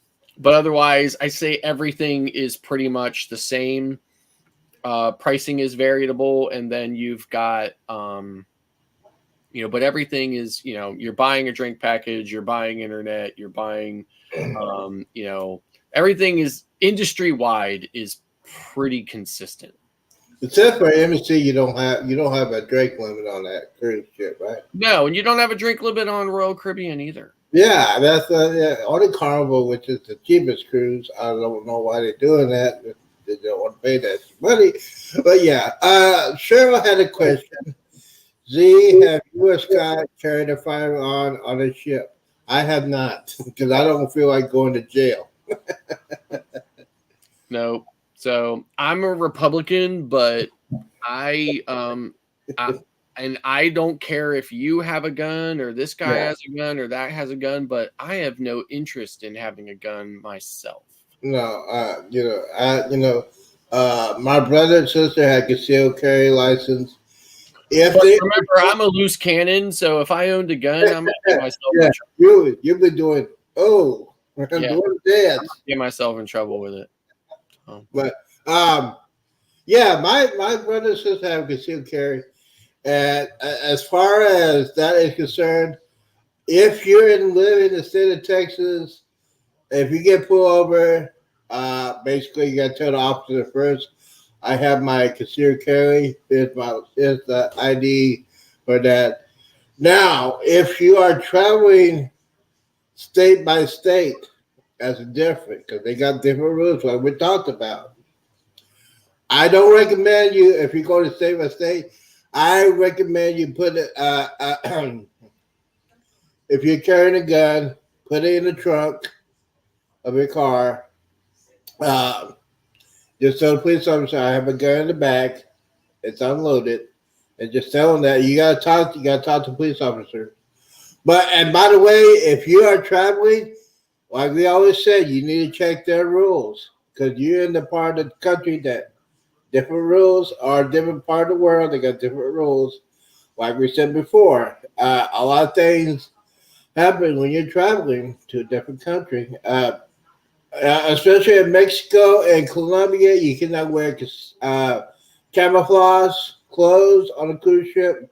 otherwise, I say everything is pretty much the same. Pricing is variable, and then you've got, but everything is, you're buying a drink package, you're buying internet, you're buying, everything is industry-wide is pretty consistent. Except for MSC, you don't have a drink limit on that cruise ship, right? No, and you don't have a drink limit on Royal Caribbean either. Yeah, that's only Carnival, which is the cheapest cruise. I don't know why they're doing that. They don't want to pay that money. But yeah, Cheryl had a question. Z, have you or Scott carried a firearm on a ship? I have not, because I don't feel like going to jail. No. So I'm a Republican, but I and I don't care if you have a gun or this guy Yeah. has a gun or that has a gun, but I have no interest in having a gun myself. No, my brother and sister had concealed carry license. If But they, remember, I'm a loose cannon, so if I owned a gun, I'm gonna get myself yeah, in trouble. you've been doing Yeah, doing dance, get myself in trouble with it. So. but yeah, my brother and sister have concealed carry, and as far as that is concerned, if you're live in the state of Texas, if you get pulled over, basically you got to tell the officer first. I have my concealed carry. Here's the ID for that. Now, if you are traveling state by state, that's different because they got different rules, like we talked about. I don't recommend you if you go to state by state. I recommend you put it. If you're carrying a gun, put it in the trunk of your car. Uh, just tell the police officer I have a gun in the back. It's unloaded, and just tell them that you gotta talk. You gotta talk to the police officer. But and by the way, if you are traveling, like we always say, you need to check their rules because you're in the part of the country that different rules are different part of the world. They got different rules. Like we said before, a lot of things happen when you're traveling to a different country. Especially in Mexico and Colombia, you cannot wear camouflage clothes on a cruise ship.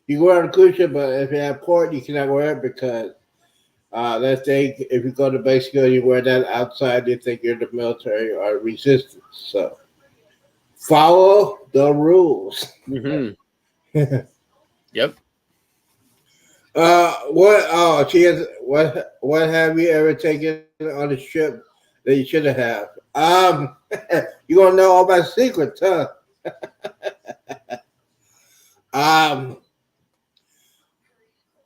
You can wear on a cruise ship, but if you have port, you cannot wear it because let's say if you go to Mexico, you wear that outside, they think you're the military or resistance. So follow the rules. Mm-hmm. Yep. What? Oh, she has. What have you ever taken on a trip that you shouldn't have? You gonna know all my secrets, huh? Um,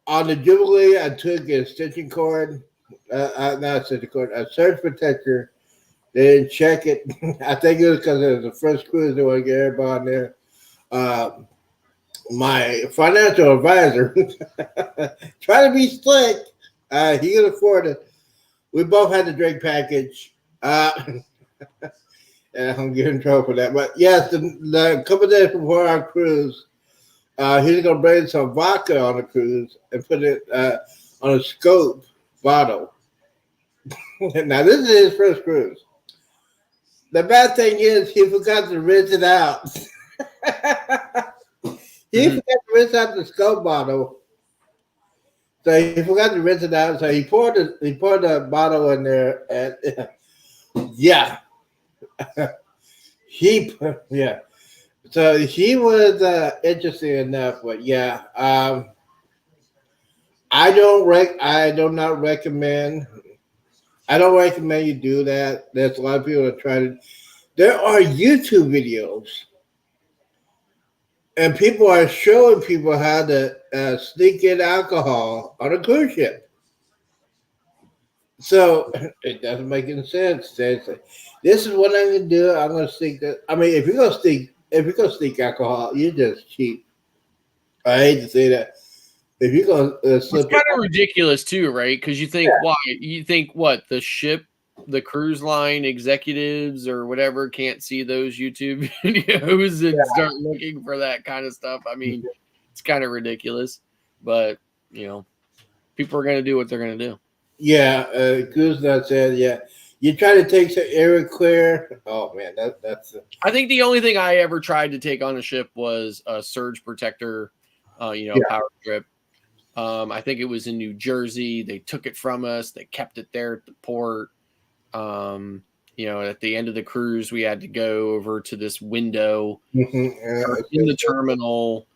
on the Jubilee, I took a stitching cord. Not a stitching cord, a surge protector. They didn't check it. I think it was because it was the first cruise they want to get everybody on there. Um, my financial advisor trying to be slick. He could afford it. We both had the drink package. And I'm getting in trouble for that. But yes, the couple days before our cruise, he's gonna bring some vodka on the cruise and put it on a scope bottle. Now this is his first cruise. The bad thing is he forgot to rinse it out. He forgot to rinse out the scope bottle. So he forgot to rinse it out. So he poured the bottle in there, and yeah, yeah. So he was interesting enough, but yeah, I do not recommend. I don't recommend you do that. There's a lot of people that try to. There are YouTube videos, and people are showing people how to sneak in alcohol on a cruise ship. So it doesn't make any sense. They say, this is what I'm gonna do. I'm gonna sneak that. I mean, if you're gonna sneak alcohol, you're just cheap. I hate to say that. If you're gonna It's slip kind it, of ridiculous too, right? Because you think, why? You think what? The ship, the cruise line executives or whatever can't see those YouTube videos and start looking for that kind of stuff. I mean, it's kind of ridiculous, but people are gonna do what they're gonna do. yeah, Goose Nut said, yeah. You try to take some air clear. Oh man, that's. I think the only thing I ever tried to take on a ship was a surge protector, power strip. I think it was in New Jersey. They took it from us. They kept it there at the port. At the end of the cruise, we had to go over to this window in the terminal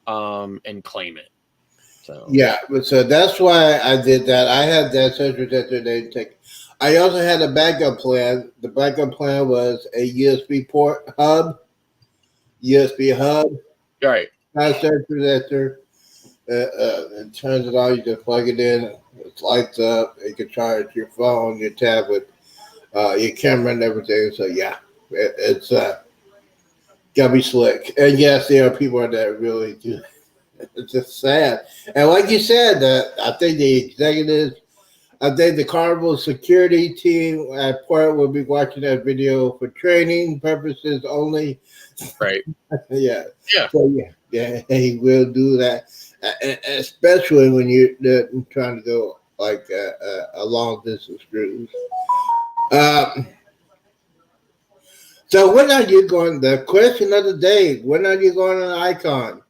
and claim it. So yeah, so that's why I did that. I had that surge protector. They take. I also had a backup plan. The backup plan was a USB port hub, USB hub, all right. not a surge protector. It turns it on. You just plug it in. It lights up. You can charge your phone, your tablet, your camera, and everything. So yeah, it's gotta be slick. And yes, there are people that really do It's just sad. And like you said, I think the executives, I think the Carnival security team at Port will be watching that video for training purposes only. Right. Yeah. Yeah. So yeah, he will do that, especially when you're trying to go like a long distance cruise. Um, so when are you going? The question of the day: when are you going on Icon?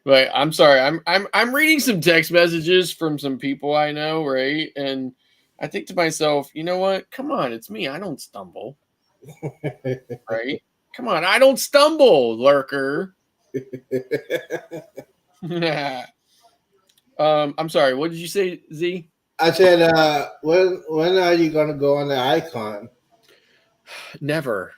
Right. I'm sorry. I'm reading some text messages from some people I know, right? And I think to myself, you know what? Come on, it's me. I don't stumble, right? Come on, I don't stumble, lurker. I'm sorry. What did you say, Z? I said, when are you going to go on the Icon? Never.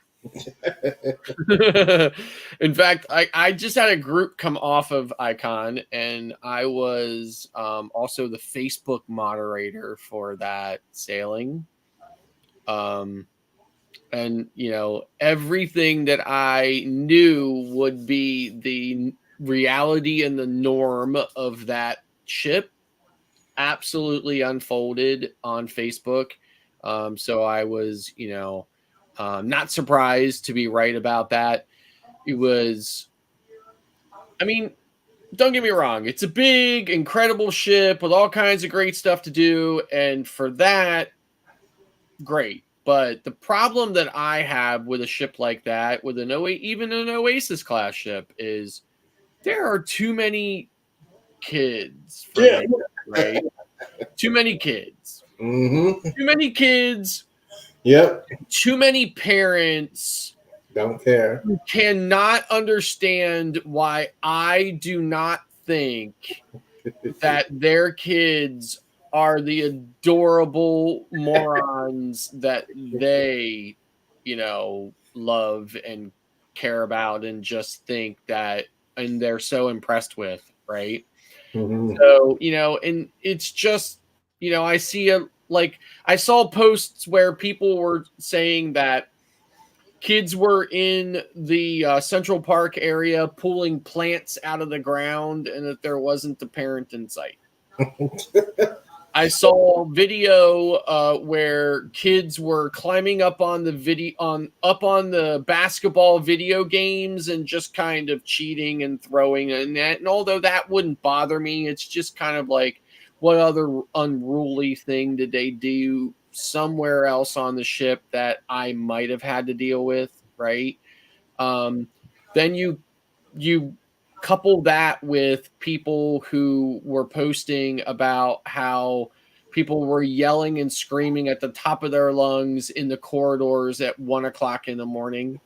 In fact, I just had a group come off of Icon, and I was also the Facebook moderator for that sailing. And everything that I knew would be the reality and the norm of that ship absolutely unfolded on Facebook. So I was, not surprised to be right about that. It was, I mean, don't get me wrong. It's a big, incredible ship with all kinds of great stuff to do. And for that, great. But the problem that I have with a ship like that, with even an Oasis class ship, is there are too many kids for Yeah. me, right? Too many kids. Mm-hmm. Too many kids. Yep. Too many parents Don't care. who cannot understand why I do not think that their kids are the adorable morons that they, love and care about and just think that, and they're so impressed with, right? Mm-hmm. So, and it's just, I see I saw posts where people were saying that kids were in the Central Park area pulling plants out of the ground and that there wasn't a parent in sight. I saw video where kids were climbing up on the basketball video games and just kind of cheating and throwing and that. And although that wouldn't bother me, it's just kind of like, what other unruly thing did they do somewhere else on the ship that I might have had to deal with, right? Then you couple that with people who were posting about how people were yelling and screaming at the top of their lungs in the corridors at 1 o'clock in the morning.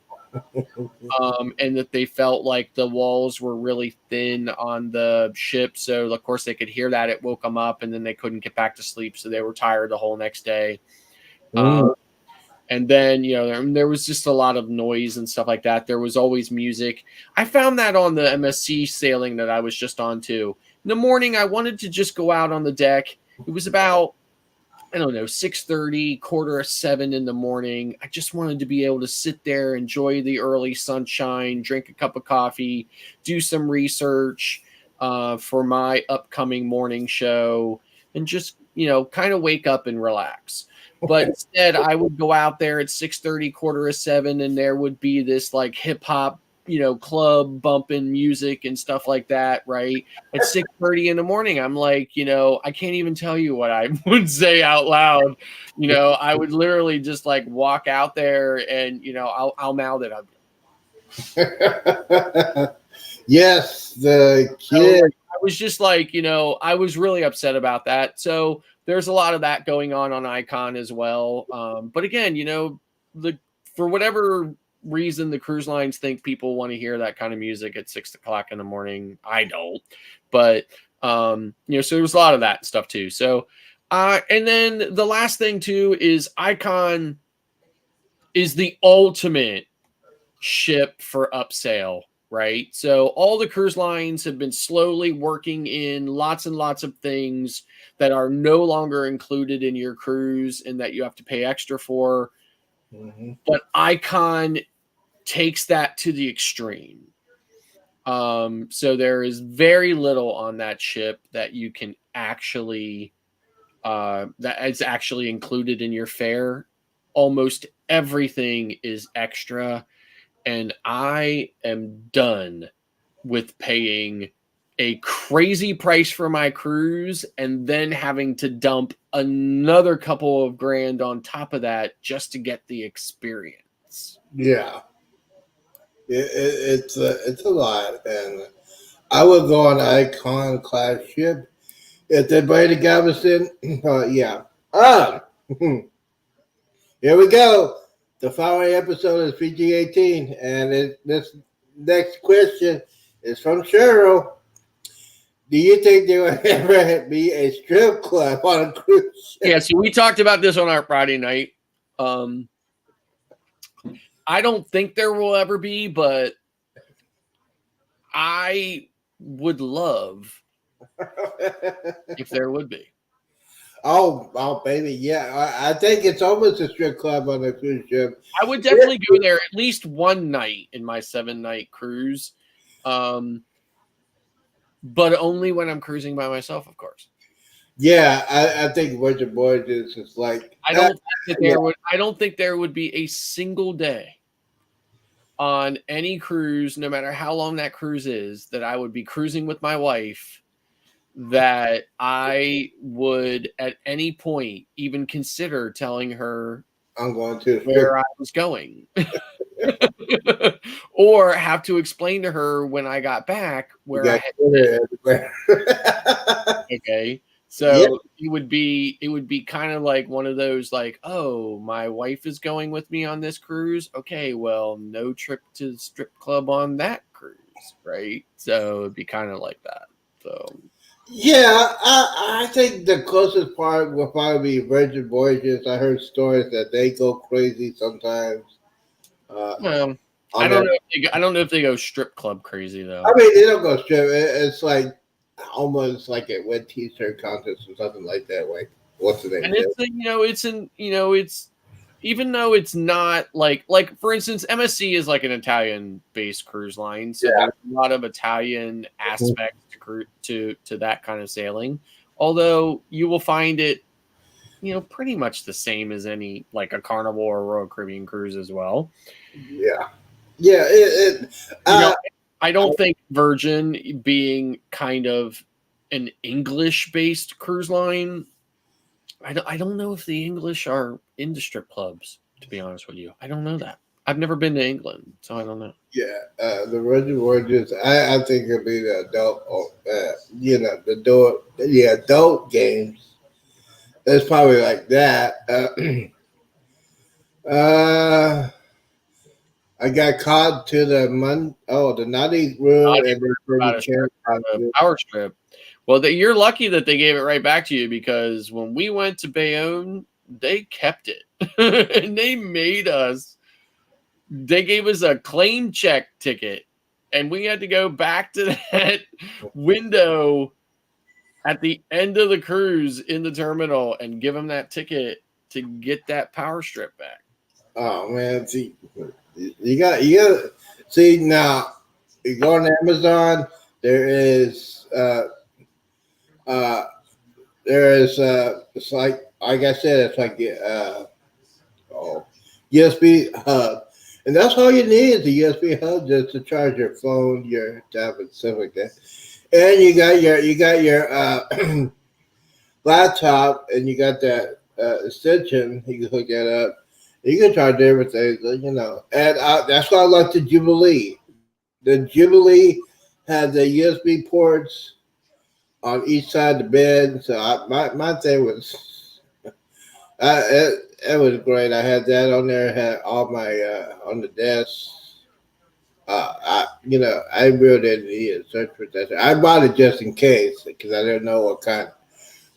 And that they felt like the walls were really thin on the ship. So, of course, they could hear that. It woke them up, and then they couldn't get back to sleep. So they were tired the whole next day. And then, there was just a lot of noise and stuff like that. There was always music. I found that on the MSC sailing that I was just on too. In the morning, I wanted to just go out on the deck. It was about, I don't know, 6:30, 6:45 in the morning. I just wanted to be able to sit there, enjoy the early sunshine, drink a cup of coffee, do some research for my upcoming morning show, and just, kind of wake up and relax. But instead, I would go out there at 6:30, 6:45, and there would be this like hip hop, club bumping music and stuff like that, right? At 6:30 in the morning, I'm like, I can't even tell you what I would say out loud. I would literally just like walk out there and, I'll mouth it. Yes, the So kid. I was just like, I was really upset about that. So there's a lot of that going on Icon as well. But again, for whatever reason, the cruise lines think people want to hear that kind of music at 6 o'clock in the morning. I don't, but so there was a lot of that stuff too. So, and then the last thing too is Icon is the ultimate ship for upsell, right? So all the cruise lines have been slowly working in lots and lots of things that are no longer included in your cruise and that you have to pay extra for. Mm-hmm. But Icon takes that to the extreme. So there is very little on that ship that you can actually that is actually included in your fare. Almost everything is extra, and I am done with paying a crazy price for my cruise and then having to dump another couple of grand on top of that just to get the experience. Yeah, it's a lot, and I would go on an Icon class ship if they bring the Galveston. Yeah. Here we go. The following episode is PG-18, and this next question is from Cheryl. Do you think there will ever be a strip club on a cruise ship? Yeah, so we talked about this on our Friday night. I don't think there will ever be, but I would love if there would be. Oh, baby, yeah. I think it's almost a strip club on a cruise ship. I would definitely go there at least one night in my 7-night cruise. But only when I'm cruising by myself, of course. Yeah, I think Virgin Voyages is like. I don't think there would be a single day on any cruise, no matter how long that cruise is, that I would be cruising with my wife, that I would at any point even consider telling her I'm going to where I was going. Or have to explain to her when I got back where I had been. Okay. So Yeah. it would be kind of like one of those like, oh, my wife is going with me on this cruise. Okay, well, no trip to the strip club on that cruise, right? So it'd be kind of like that. So Yeah, I think the closest part will probably be Virgin Voyages. I heard stories that they go crazy sometimes. well, I don't know if they go strip club crazy though. I mean, they don't go strip. It's like almost like a wet T-shirt contest or something like that. Like, what's the name? And it's even though it's not like for instance, MSC is like an Italian based cruise line, so there's a lot of Italian aspects to that kind of sailing. Although you will find it, pretty much the same as any like a Carnival or Royal Caribbean cruise as well. Yeah. I don't think Virgin being kind of an English-based cruise line, I don't know if the English are into strip clubs, to be honest with you. I don't know that. I've never been to England, so I don't know. Yeah, the Virgin Voyages, I think it'll be the adult games. It's probably like that. I got caught to the naughty room, and the power strip. Well, you're lucky that they gave it right back to you, because when we went to Bayonne, they kept it. And they gave us a claim check ticket, and we had to go back to that window at the end of the cruise in the terminal and give them that ticket to get that power strip back. Oh man, see, you got see now. You go on Amazon. It's like I said, it's like USB hub, and that's all you need is a USB hub just to charge your phone, your tablet, stuff like that. And you got your laptop, and you got that extension. You can hook that up. You can charge everything, And that's why I like the Jubilee. The Jubilee had the USB ports on each side of the bed. So my thing was, it was great. I had that on there. Had all my on the desk. I really didn't need a search protection. I bought it just in case because I didn't know what kind.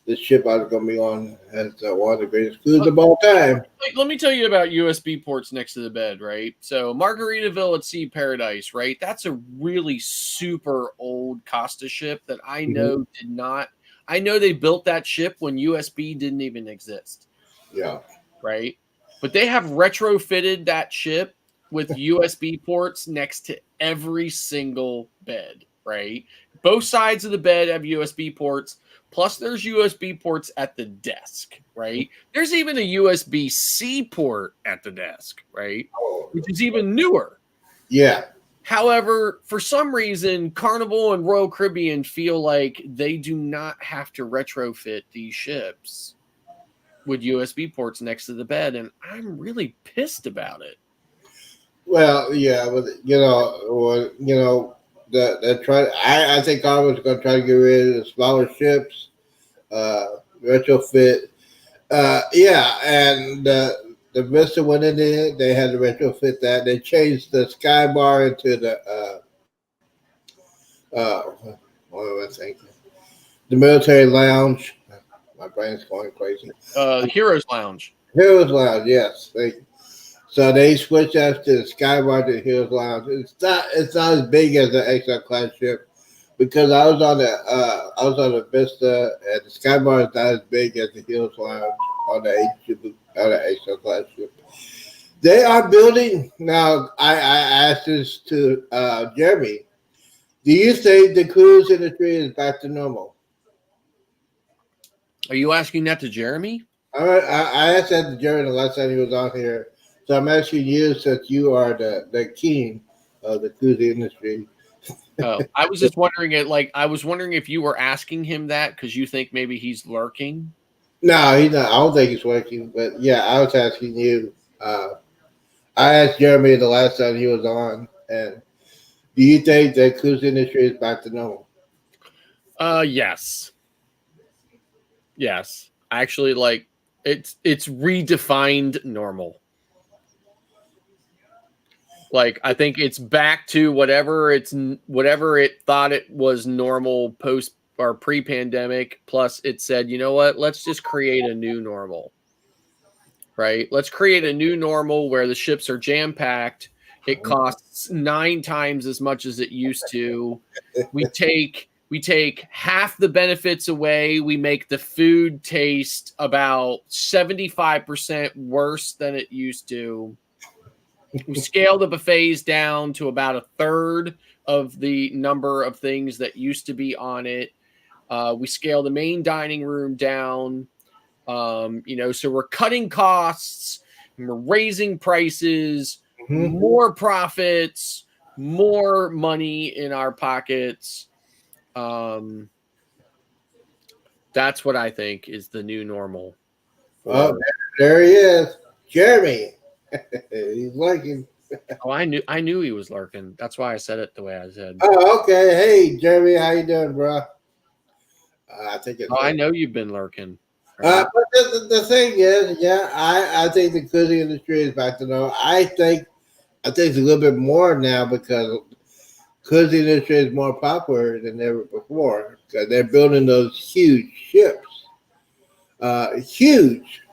This ship I was going to be on as one of the greatest cruises of all time. Let me tell you about USB ports next to the bed, right? So Margaritaville at Sea Paradise, right? That's a really super old Costa ship that I know did not. I know they built that ship when USB didn't even exist. Yeah. Right? But they have retrofitted that ship with USB ports next to every single bed, right? Both sides of the bed have USB ports, plus there's USB ports at the desk, right? There's even a USB-C port at the desk, right? Which is even newer. Yeah. However, for some reason, Carnival and Royal Caribbean feel like they do not have to retrofit these ships with USB ports next to the bed, and I'm really pissed about it. Well, yeah, but the try. I think I was going to try to get rid of the smaller ships, retrofit. Yeah, and the Vista went in there. They had to retrofit that. They changed the sky bar into the uh, what am I thinking? The military lounge. My brain's going crazy. Heroes Lounge. Heroes Lounge, yes. So they switched us to the Skybar to the Hills Lounge. It's not as big as the XL class ship because I was on the Vista and the Skybar is not as big as the Hills Lounge on the XL class ship. They are building now. I asked this to Jeremy. Do you think the cruise industry is back to normal? Are you asking that to Jeremy? I asked that to Jeremy the last time he was on here. So I'm asking you, since you are the king of the cruise industry. I was just wondering I was wondering if you were asking him that because you think maybe he's lurking. No, he's not. I don't think he's working. But yeah, I was asking you. I asked Jeremy the last time he was on, and do you think the cruise industry is back to normal? Yes. Yes. Actually, like it's redefined normal. Like I think it's back to whatever it thought it was normal post or pre-pandemic. Plus, it said, you know what? Let's just create a new normal. Right? Let's create a new normal where the ships are jam-packed. It costs 9 times as much as it used to. We take half the benefits away. We make the food taste about 75% worse than it used to. We scale the buffets down to about a third of the number of things that used to be on it. We scale the main dining room down. So we're cutting costs, and we're raising prices, more profits, more money in our pockets. That's what I think is the new normal. Oh, there he is, Jeremy. He's lurking. Oh, I knew he was lurking. That's why I said it the way I said. Oh, okay. Hey, Jeremy, how you doing, bro? I think it's. I know you've been lurking. Right? But the thing is, yeah, I think the cruising industry is back to normal. I think it's a little bit more now because cruising industry is more popular than ever before because they're building those huge ships. Huge.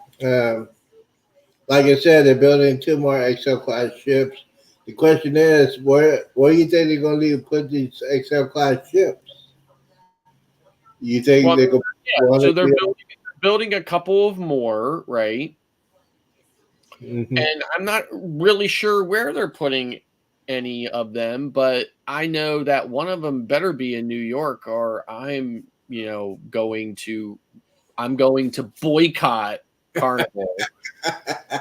Like I said, they're building 2 more XL class ships. The question is, where do you think they're going to put these XL class ships? You think they're going to? So they're building a couple of more, right? Mm-hmm. And I'm not really sure where they're putting any of them, but I know that one of them better be in New York, or I'm going to boycott Carnival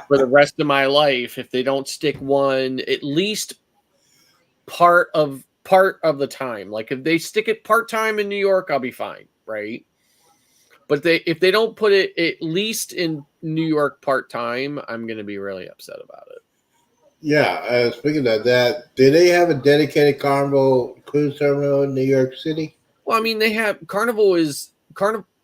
for the rest of my life if they don't stick one at least part of the time. Like if they stick it part-time in New York, I'll be fine, right? But if they don't put it at least in New York part-time, I'm going to be really upset about it. Yeah, speaking of that, do they have a dedicated Carnival cruise terminal in New York City? Well, I mean, they have Carnival,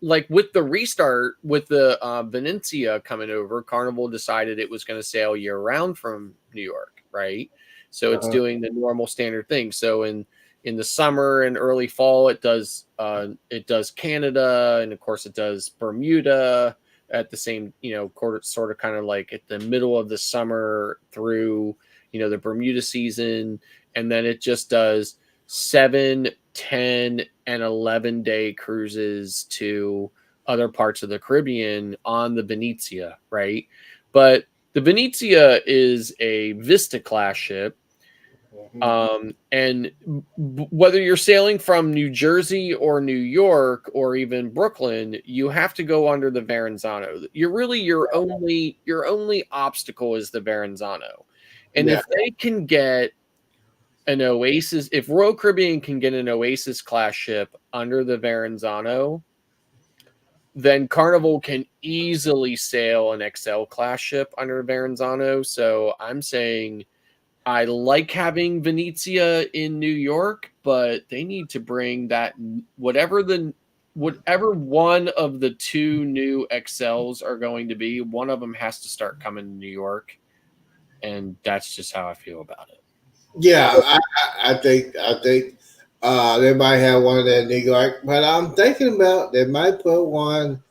like with the restart with the Venezia coming over, Carnival decided it was going to sail year round from New York, right? So it's doing the normal standard thing. So in the summer and early fall, it does Canada, and of course it does Bermuda at the same, sort of kind of like at the middle of the summer through, the Bermuda season. And then it just does 7, 10, and 11-day cruises to other parts of the Caribbean on the Venezia, right? But The Venezia is a Vista class ship. And whether you're sailing from New Jersey or New York or even Brooklyn, you have to go under the Verrazano. Your only obstacle is the Verrazano. And if they can get an Oasis, if Royal Caribbean can get an Oasis class ship under the Verrazano, then Carnival can easily sail an XL class ship under Verrazano. So I'm saying I like having Venezia in New York, but they need to bring that whatever one of the two new XLs are going to be, one of them has to start coming to New York, and that's just how I feel about it. Yeah, I think they might have one in New York, but I'm thinking about they might put one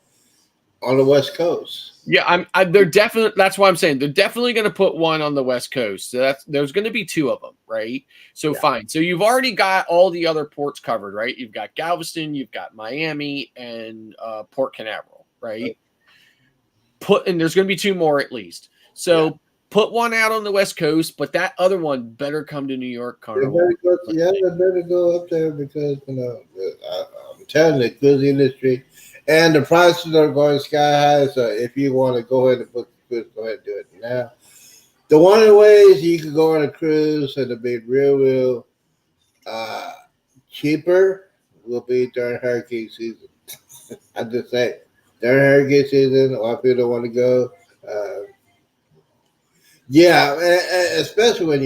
on the West Coast. Yeah, they're definitely. That's why I'm saying they're definitely going to put one on the West Coast. So there's going to be two of them, right? So fine. So you've already got all the other ports covered, right? You've got Galveston, you've got Miami, and Port Canaveral, right? And there's going to be two more at least. So put one out on the West Coast, but that other one better come to New York Carnival. They better go up there because I'm telling you, the cruise industry. And the prices are going sky high. So if you want to go ahead and book a cruise, go ahead and do it now. The one of the ways you can go on a cruise and it'll be real cheaper will be during hurricane season. I just say during hurricane season, a lot of people don't want to go. Especially when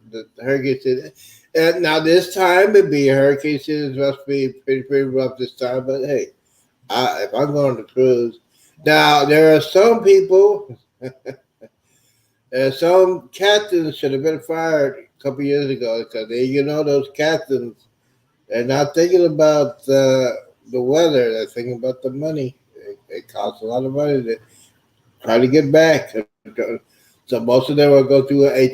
the hurricane season. And now this time it'd be hurricane season. It must be pretty rough this time. But hey. If I'm going to cruise, now there are some people, and some captains should have been fired a couple years ago because those captains, they're not thinking about the weather; they're thinking about the money. It costs a lot of money to try to get back. So most of them will go through a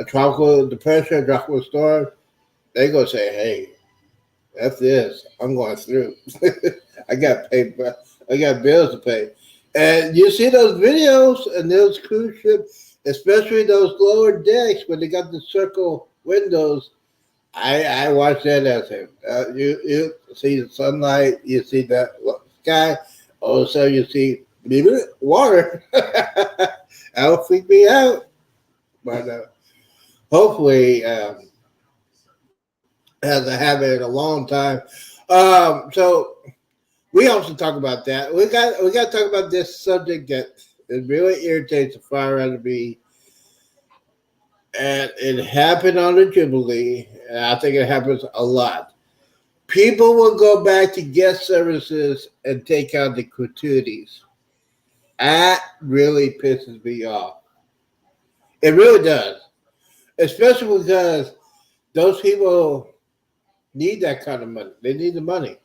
tropical depression, a tropical storm. They gonna say, "Hey, F this. I'm going through. I got bills to pay." And you see those videos and those cruise ships, especially those lower decks when they got the circle windows. I watch that as you see the sunlight, you see the sky, all of a sudden you see water. That'll freak me out. But hopefully, hasn't happened in a long time. So we also talk about that. We got to talk about this subject that it really irritates the fire out of me, and it happened on the Jubilee, and I think it happens a lot. People will go back to guest services and take out the gratuities. That really pisses me off. It really does, especially because those people need that kind of money. They need the money.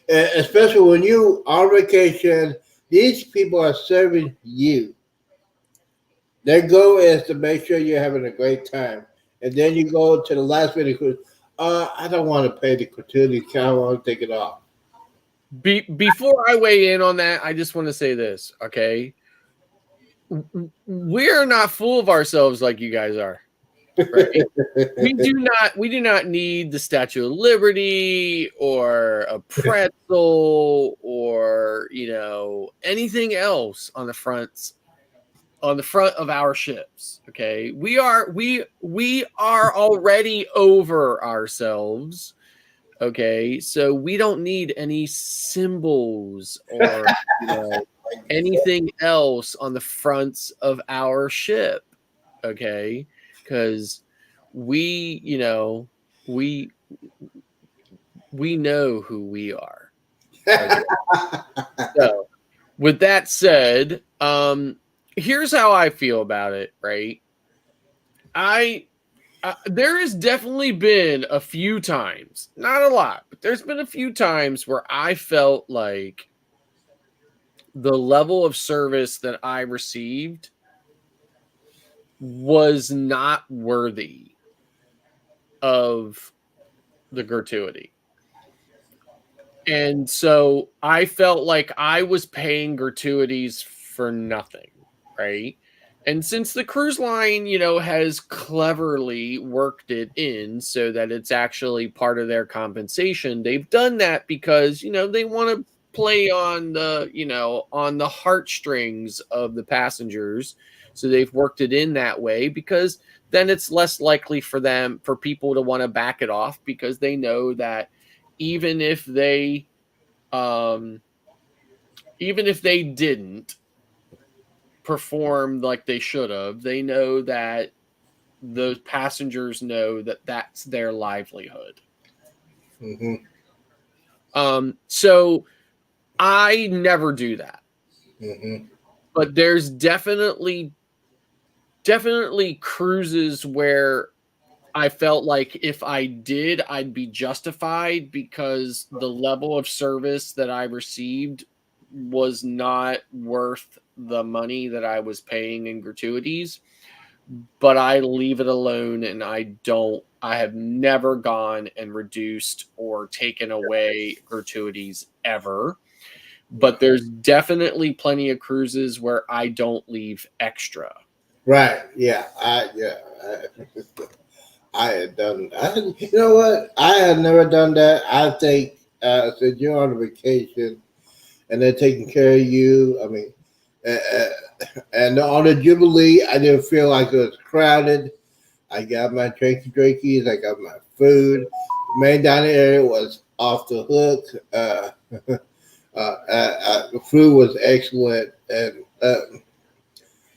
Especially when you on vacation, these people are serving you. Their goal is to make sure you're having a great time. And then you go to the last minute, I don't want to pay the gratuity. I want to take it off. Before I weigh in on that, I just want to say this, okay? We're not full of ourselves like you guys are. Right? we do not need the Statue of Liberty or a pretzel or anything else on the front of our ships. Okay, we are already over ourselves. Okay, so we don't need any symbols or anything else on the fronts of our ship. Okay, because we know who we are. Okay. So, with that said, here's how I feel about it. Right, there has definitely been a few times, not a lot, but there's been a few times where I felt like the level of service that I received was not worthy of the gratuity. And so I felt like I was paying gratuities for nothing, right? And since the cruise line, has cleverly worked it in so that it's actually part of their compensation, they've done that because, they want to play on the heartstrings of the passengers. So they've worked it in that way because then it's less likely for people to want to back it off because they know that even if they didn't perform like they should have, they know that those passengers know that that's their livelihood. Mm-hmm. So I never do that. Mm-hmm. But there's definitely cruises where I felt like if I did, I'd be justified because the level of service that I received was not worth the money that I was paying in gratuities. But I leave it alone, and I have never gone and reduced or taken away gratuities ever. But there's definitely plenty of cruises where I don't leave extra. Right. Yeah. I had done. You know what? I had never done that. I think since you're on a vacation and they're taking care of you, I mean, and on the Jubilee, I didn't feel like it was crowded. I got my drinkies. I got my food. Main dining area was off the hook. The food was excellent, and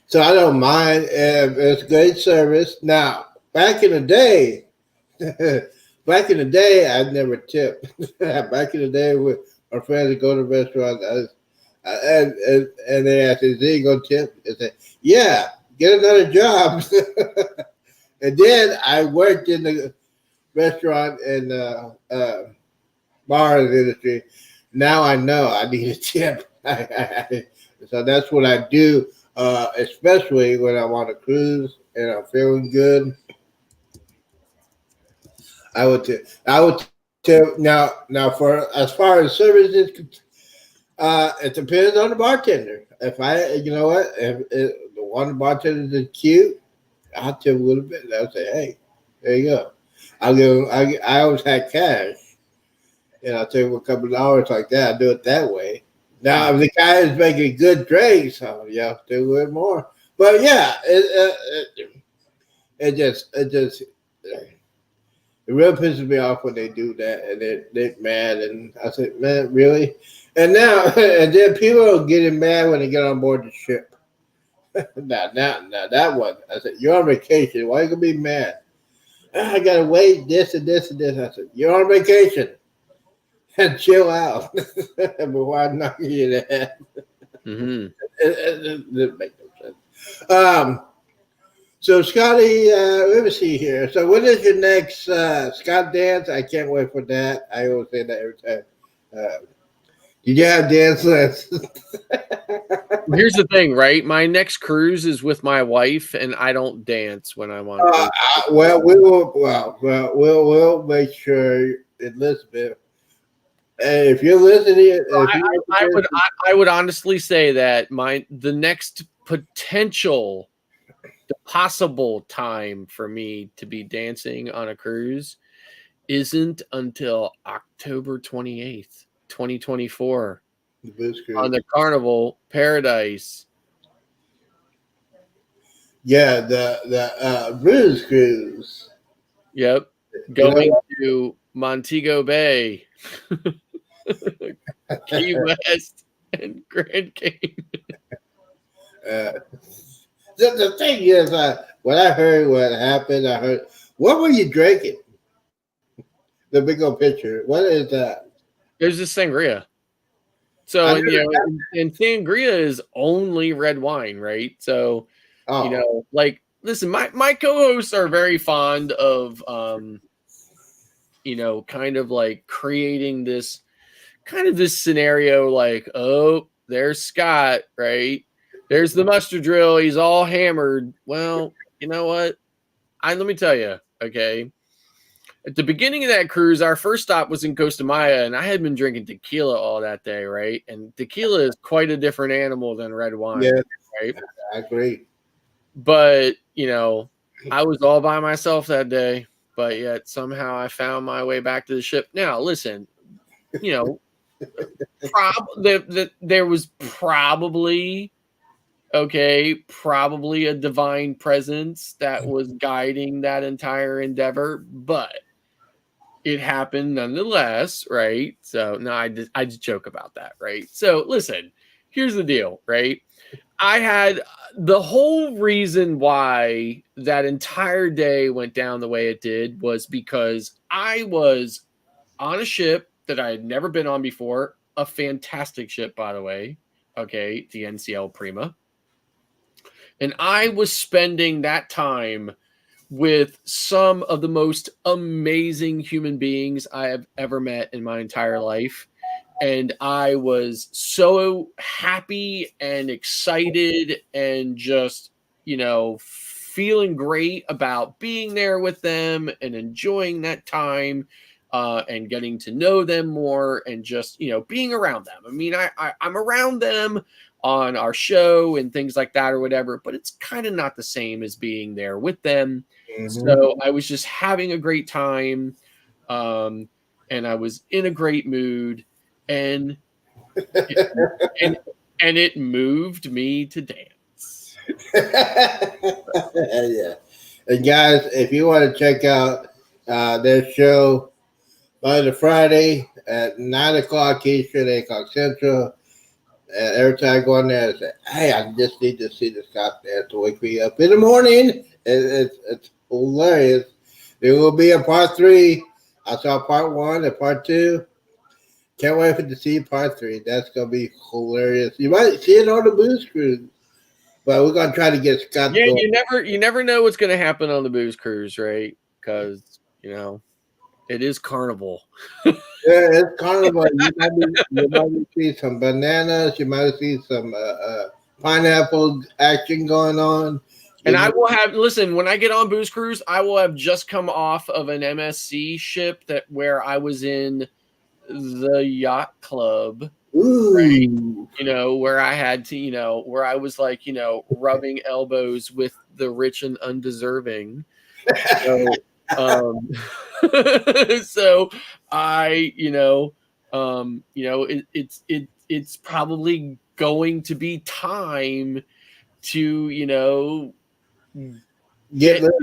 so I don't mind. It's great service. Now, back in the day, I'd never tipped. Back in the day, with our friends would go to restaurants, and they asked, "Is he gonna tip?" I said, "Yeah, get another job." And then I worked in the restaurant and bars industry. Now I know I need a tip. So that's what I do, especially when I'm on a cruise and I'm feeling good. I would tip. I would tip. Now for as far as services, it depends on the bartender. If you know what, if the one bartender is cute, I'll tip a little bit. And I'll say, hey, there you go. I'll give. I always had cash, and I'll take a couple of dollars like that. I do it that way. Now, if the guy is making good drinks, yeah, do it more. But yeah, it really pisses me off when they do that and they're mad. And I said, man, really? And now, and then people are getting mad when they get on board the ship. now, that one, I said, you're on vacation. Why are you going to be mad? I got to wait this and this and this. I said, you're on vacation. And chill out before I knock you in the head. Mm-hmm. It makes no sense. So, Scotty, let me see here. So, when is your next Scott dance? I can't wait for that. I always say that every time. Did you have dance lessons? Here's the thing, right? My next cruise is with my wife, and I don't dance when I'm on cruise. Well, we'll make sure, Elizabeth. Hey, if you're listening, I would honestly say that the next possible time for me to be dancing on a cruise isn't until October 28th, 2024 on the Carnival Paradise. Yeah, the Blues Cruise. Yep. Going to Montego Bay, Key West, and Grand Cayman. The thing is, when I heard what happened, I heard, what were you drinking? The big old picture. What is that? There's this sangria. So, and sangria is only red wine, right? So, listen, my co-hosts are very fond of, kind of like creating this scenario like, oh, there's Scott, right? There's the muster drill. He's all hammered. Well, you know what? Let me tell you, okay? At the beginning of that cruise, our first stop was in Costa Maya, and I had been drinking tequila all that day, right? And tequila is quite a different animal than red wine, Yeah, right? I agree. But, I was all by myself that day, but yet somehow I found my way back to the ship. Now, listen, you know, there was probably a divine presence that was guiding that entire endeavor, but it happened nonetheless, right? So no, I just joke about that, right? So listen, here's the deal, right? I had the whole reason why that entire day went down the way it did was because I was on a ship that I had never been on before, a fantastic ship, by the way. Okay, the NCL Prima. And I was spending that time with some of the most amazing human beings I have ever met in my entire life. And I was so happy and excited and just, feeling great about being there with them and enjoying that time and getting to know them more and just, being around them. I mean, I'm around them on our show and things like that or whatever, but it's kind of not the same as being there with them. Mm-hmm. So I was just having a great time, and I was in a great mood, and and and it moved me to dance. Yeah. And guys, if you want to check out their show Monday to Friday at 9 o'clock Eastern, 8 o'clock Central, and every time I go on there, I say, "Hey, I just need to see this guy there to wake me up in the morning." It's hilarious. There will be a part 3. I saw part 1 and part 2. Can't wait for to see part 3. That's gonna be hilarious. You might see it on the Booze Cruise, but we're gonna try to get Scott Yeah, going. you never know what's going to happen on the booze cruise, right? Because it is carnival. Yeah, it's carnival. You might see some bananas. You might see some pineapple action going on. And You I know, will have listen when I get on booze cruise. I will have just come off of an MSC ship where I was in the yacht club, right? ooh. Where I had to, where I was like, rubbing elbows with the rich and undeserving. So, so I, it's probably going to be time to, Get get lit.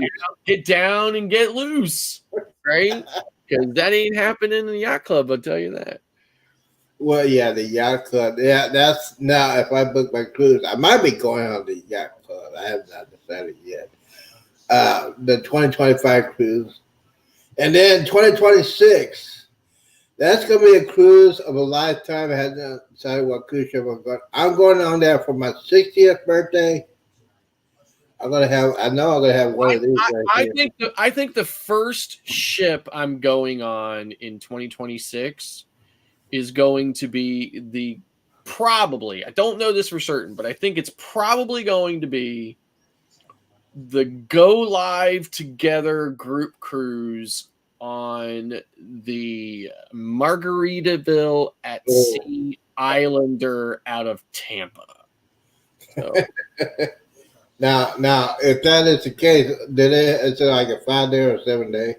get down and get loose, right? Because that ain't happening in the yacht club. I'll tell you that. Well, yeah, the yacht club. Yeah, that's now. If I book my cruise, I might be going on the yacht club. I have not decided yet. The 2025 cruise, and then 2026. That's gonna be a cruise of a lifetime. I had not decided what cruise ship I'm going. I'm going on there for my 60th birthday. I'm gonna have. I know I'm gonna have one of these right here. I think the first ship I'm going on in 2026 is going to be I don't know this for certain, but I think it's probably going to be the Go Live Together group cruise on the Margaritaville at Oh. Sea Islander out of Tampa. So Now, if that is the case, is it like a 5 day or 7 day?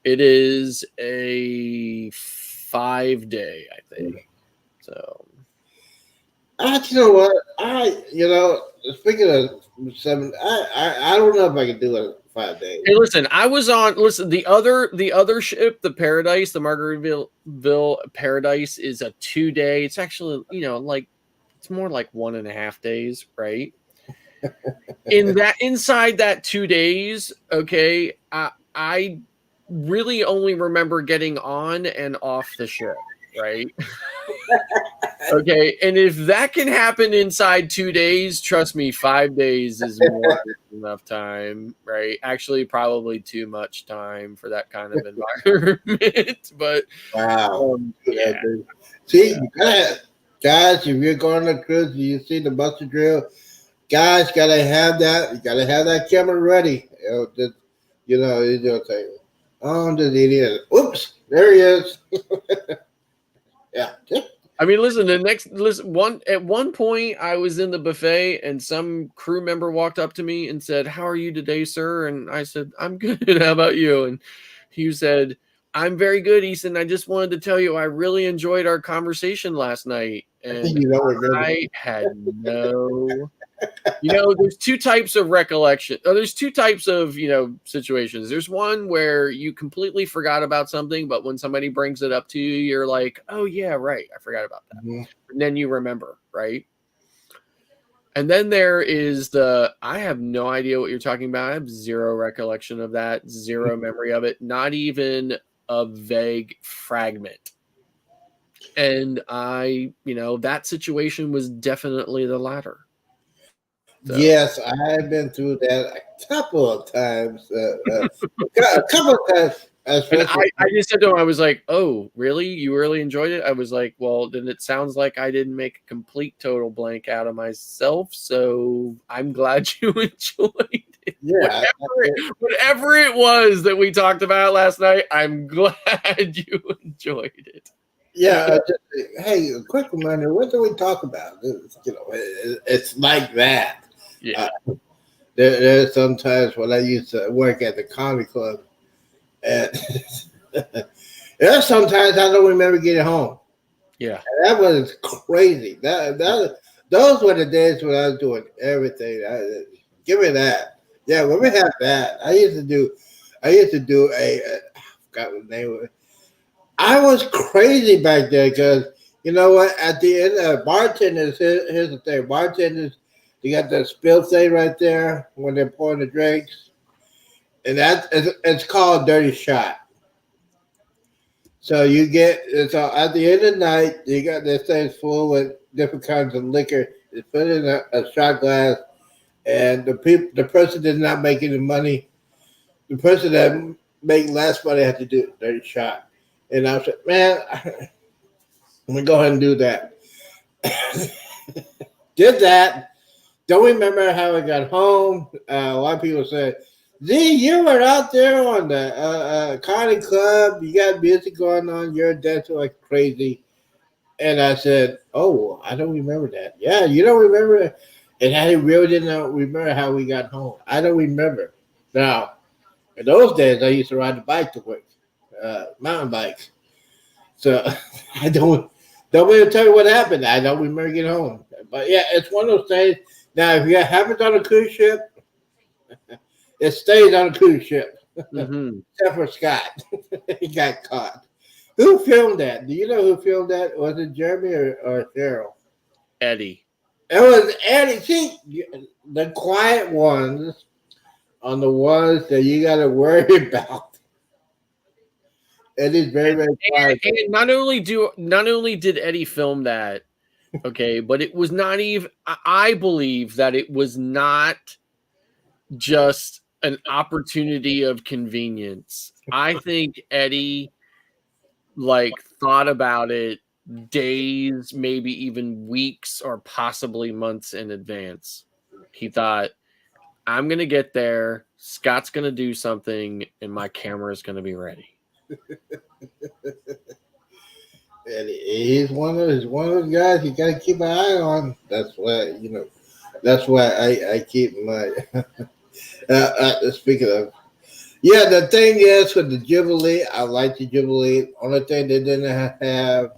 it is a 5 day, I think. So You know what? Speaking of 7, I don't know if I can do a 5 day. hey, listen, the other ship, the Paradise, the Margaritaville Paradise is a 2 day. It's actually, like it's more like 1.5 days, right? Inside that 2 days, okay, I really only remember getting on and off the ship, right? Okay, and if that can happen inside 2 days, trust me, 5 days is more than enough time, right? Actually, probably too much time for that kind of environment. But Wow. yeah, See, you gotta, guys, if you're going on a cruise, you see the buster drill. Guys, gotta have that. You gotta have that camera ready. It's gonna say, Oh, the idiot. Oops, there he is. Yeah. I mean, listen. At one point, I was in the buffet, and some crew member walked up to me and said, "How are you today, sir?" And I said, "I'm good. How about you?" And he said, "I'm very good, Easton. I just wanted to tell you I really enjoyed our conversation last night." And You don't remember. I had no. There's two types of recollection. There's two types of, situations. There's one where you completely forgot about something, but when somebody brings it up to you, you're like, oh, yeah, right. I forgot about that. Mhm. And then you remember, right? And then there is I have no idea what you're talking about. I have zero recollection of that, zero memory of it, not even a vague fragment. And that situation was definitely the latter. So. Yes, I've been through that a couple of times. A couple of times, And especially. I just said to him, I was like, oh, really? You really enjoyed it? I was like, well, then it sounds like I didn't make a complete total blank out of myself. So I'm glad you enjoyed it. Yeah, Whatever it was that we talked about last night, I'm glad you enjoyed it. yeah. Hey, a quick reminder. What do we talk about? It's like that. Yeah. There's sometimes when I used to work at the comedy club, and there's sometimes I don't remember getting home. Yeah. And that was crazy. Those were the days when I was doing everything. Give me that. Yeah, when we had that, I used to do I forgot what the name of it. I was crazy back there because you know what? At the end of bartenders, here's the thing: bartenders, you got that spill thing right there when they're pouring the drinks, and it's called dirty shot. So so at the end of the night, you got this thing full with different kinds of liquor. It's put in a shot glass, and the person did not make any money. The person that make less money had to do a dirty shot. And I said, man, I'm gonna go ahead and do that. Did that. Don't remember how I got home. A lot of people said, Z, you were out there on the comedy club. You got music going on. You're dancing like crazy. And I said, oh, I don't remember that. Yeah, you don't remember it. And I really didn't remember how we got home. I don't remember. Now, in those days, I used to ride the bike to work, mountain bikes. So I don't really tell you what happened. I don't remember getting home. But yeah, it's one of those things. Now, if it happens on a cruise ship, it stays on a cruise ship. Mm-hmm. Except for Scott. He got caught. Who filmed that? Do you know who filmed that? Was it Jeremy or Cheryl? Eddie. It was Eddie. See, the quiet ones on the ones that you got to worry about. Eddie's very, very quiet. And not only did Eddie film that, okay, but it was not even. I believe that it was not just an opportunity of convenience. I think Eddie thought about it days, maybe even weeks or possibly months in advance. He thought, I'm going to get there, Scott's going to do something, and my camera is going to be ready. And he's one of those guys you got to keep an eye on. That's why That's why I keep my. Speaking of, yeah, the thing is with the Jubilee, I like the Jubilee. Only thing they didn't have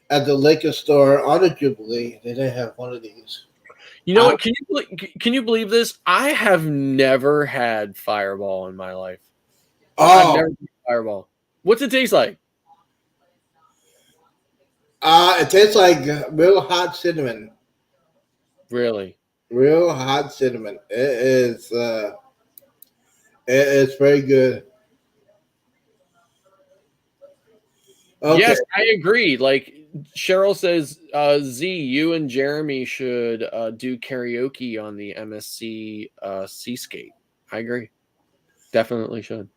at the liquor store on the Jubilee, they didn't have one of these. You know what? Can you believe this? I have never had Fireball in my life. I've never had Fireball. What's it taste like? It tastes like real hot cinnamon. Really? Real hot cinnamon. It is. It's very good. Okay. Yes, I agree. Like Cheryl says, Z, you and Jeremy should do karaoke on the MSC Seascape. I agree. Definitely should.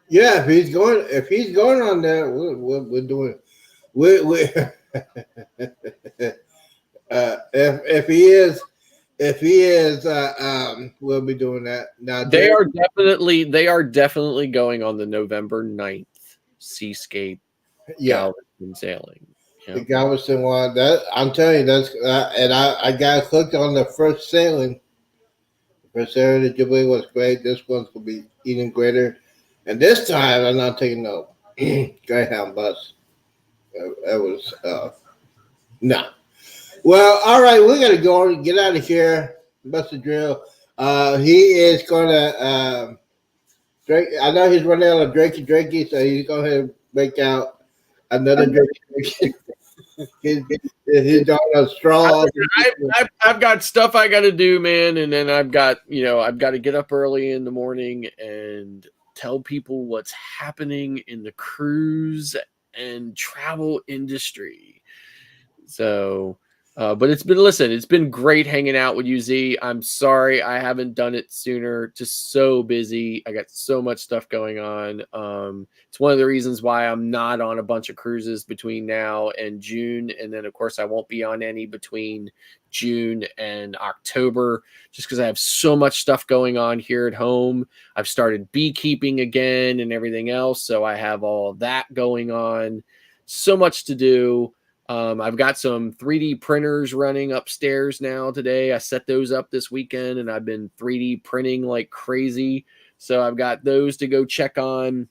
Yeah, if he's going on there, we're doing. We if he is, If he is, we'll be doing that. Now, They Jerry, are definitely going on the November 9th Seascape yeah, Galveston sailing. the Yeah. Galveston one. That I'm telling you, that's and I got hooked on the first sailing. The first sailing the Jubilee was great. This one's gonna be even greater, and this time I'm not taking no Greyhound bus. That was no. Well, all right, we gotta go and get out of here. Buster Drill. He is gonna drink. I know he's running out of drakey, so he's going to make out another drakey. He's on a straw. I've got stuff I got to do, man, and then I've got to get up early in the morning and tell people what's happening in the cruise and travel industry. So, but it's been great hanging out with you, Z. I'm sorry I haven't done it sooner. Just so busy. I got so much stuff going on. It's one of the reasons why I'm not on a bunch of cruises between now and June. And then, of course, I won't be on any between June and October just because I have so much stuff going on here at home. I've started beekeeping again and everything else. So I have all that going on. So much to do. I've got some 3D printers running upstairs now today. I set those up this weekend and I've been 3D printing like crazy. So I've got those to go check on.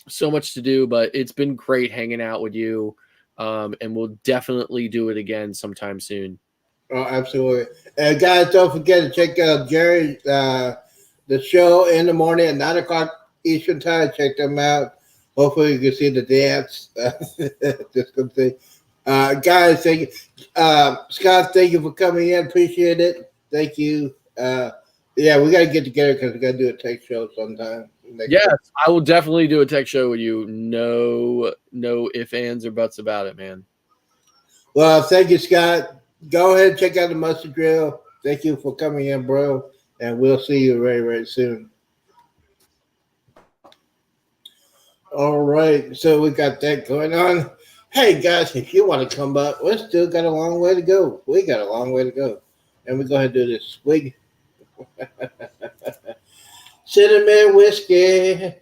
So much to do, but it's been great hanging out with you. And we'll definitely do it again sometime soon. Oh, absolutely. And guys, don't forget to check out Jerry, the show in the morning at 9 o'clock Eastern Time. Check them out. Hopefully, you can see the dance. Just gonna say. Guys, thank you. Scott, thank you for coming in. Appreciate it. Thank you. Yeah, we got to get together because we got to do a tech show sometime. Yes, I will definitely do a tech show with you. No ifs, ands, or buts about it, man. Well, thank you, Scott. Go ahead and check out the Mustard Drill. Thank you for coming in, bro. And we'll see you very, very soon. All right. So we got that going on. Hey guys, if you want to come up, we still got a long way to go. We got a long way to go. And we go ahead and do this swig. Cinnamon whiskey.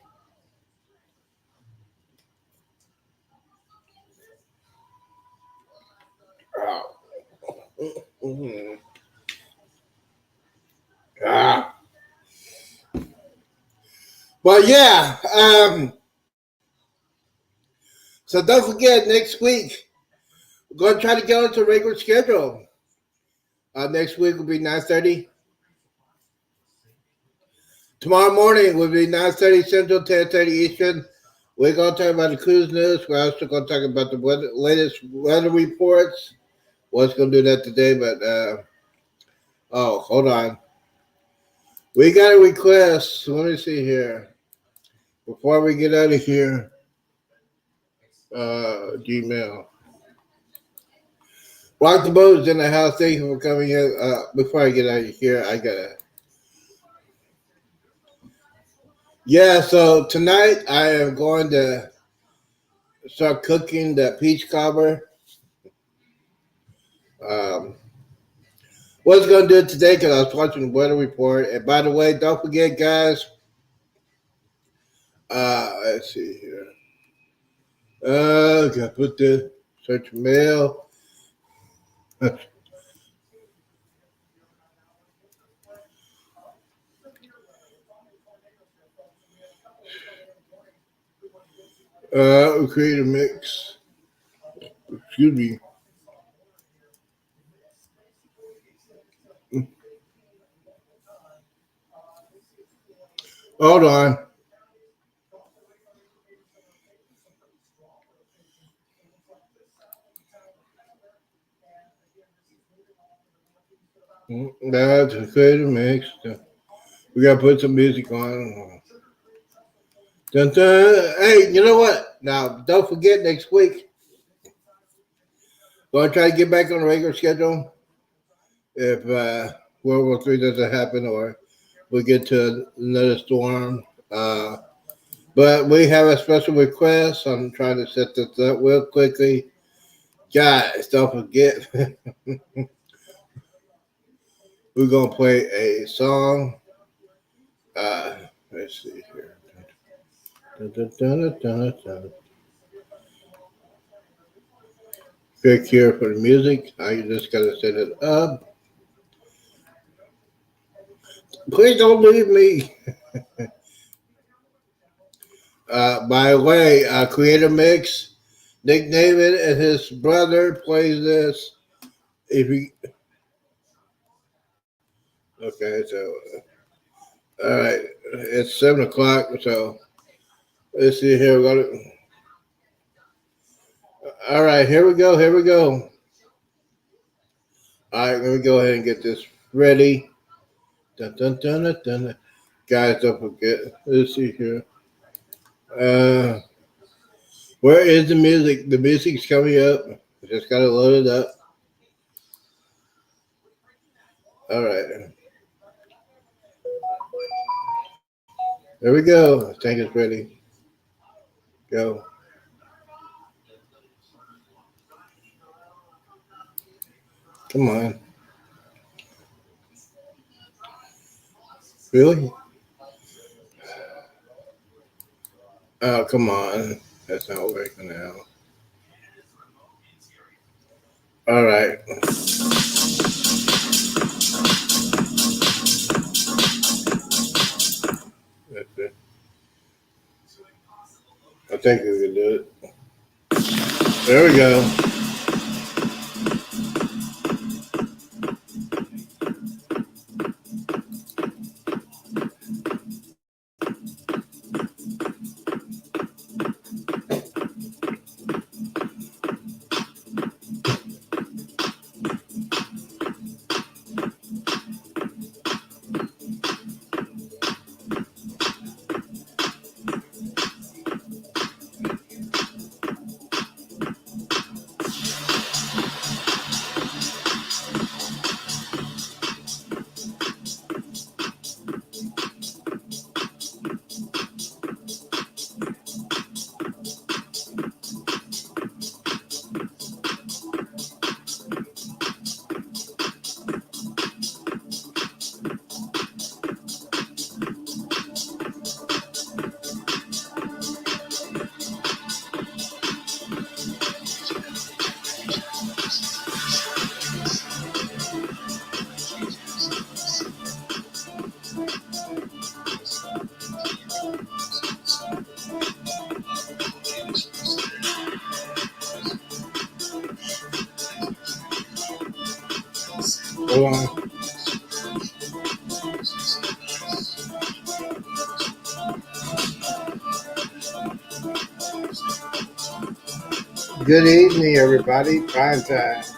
Oh. Mm-hmm. Ah. But yeah, so don't forget next week we're going to try to get into a regular schedule. Next week will be 9:30. Tomorrow morning will be 9:30 Central, 10:30 Eastern. We're going to talk about the cruise news. We're also going to talk about the latest weather reports. Was going to do that today, but hold on. We got a request. Let me see here. Before we get out of here, Gmail. Rock the Boat is in the house. Thank you for coming in. Before I get out of here, I gotta. Yeah, so tonight I am going to start cooking the peach cobbler. Was going to do it today because I was watching the weather report. And by the way, don't forget, guys. Let's see here. Gotta put the search mail. Create a mix. Excuse me. Hold on. That's a create a mix. We gotta put some music on. Dun, dun. Hey, you know what? Now, don't forget next week. We're gonna try to get back on the regular schedule. If World War III doesn't happen or we get to another storm. But we have a special request. I'm trying to set this up real quickly. Guys, don't forget. We're gonna play a song. Let's see here. Dun, dun, dun, dun, dun. Click here for the music. I just gotta set it up. Please don't leave me. By the way, Creator Mix, Nick David and his brother plays this. If you okay, so all right, it's 7 o'clock. So let's see here. We're gonna. All right, here we go. Here we go. All right, let me go ahead and get this ready. Dun, dun, dun, dun, dun. Guys, don't forget. Let's see here. Uh, where is the music? The music's coming up. Just gotta load it up. All right. There we go. I think it's ready. Go. Come on. Really? Oh, come on. That's not working now. All right. That's it. I think we can do it. There we go. Hold on. Good evening, everybody. Primetime.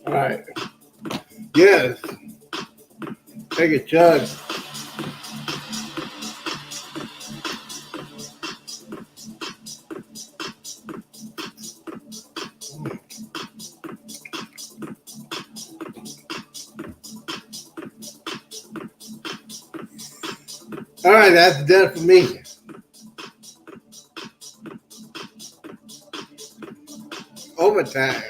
All right. Yes. Take a chug. All right, that's done for me. Overtime.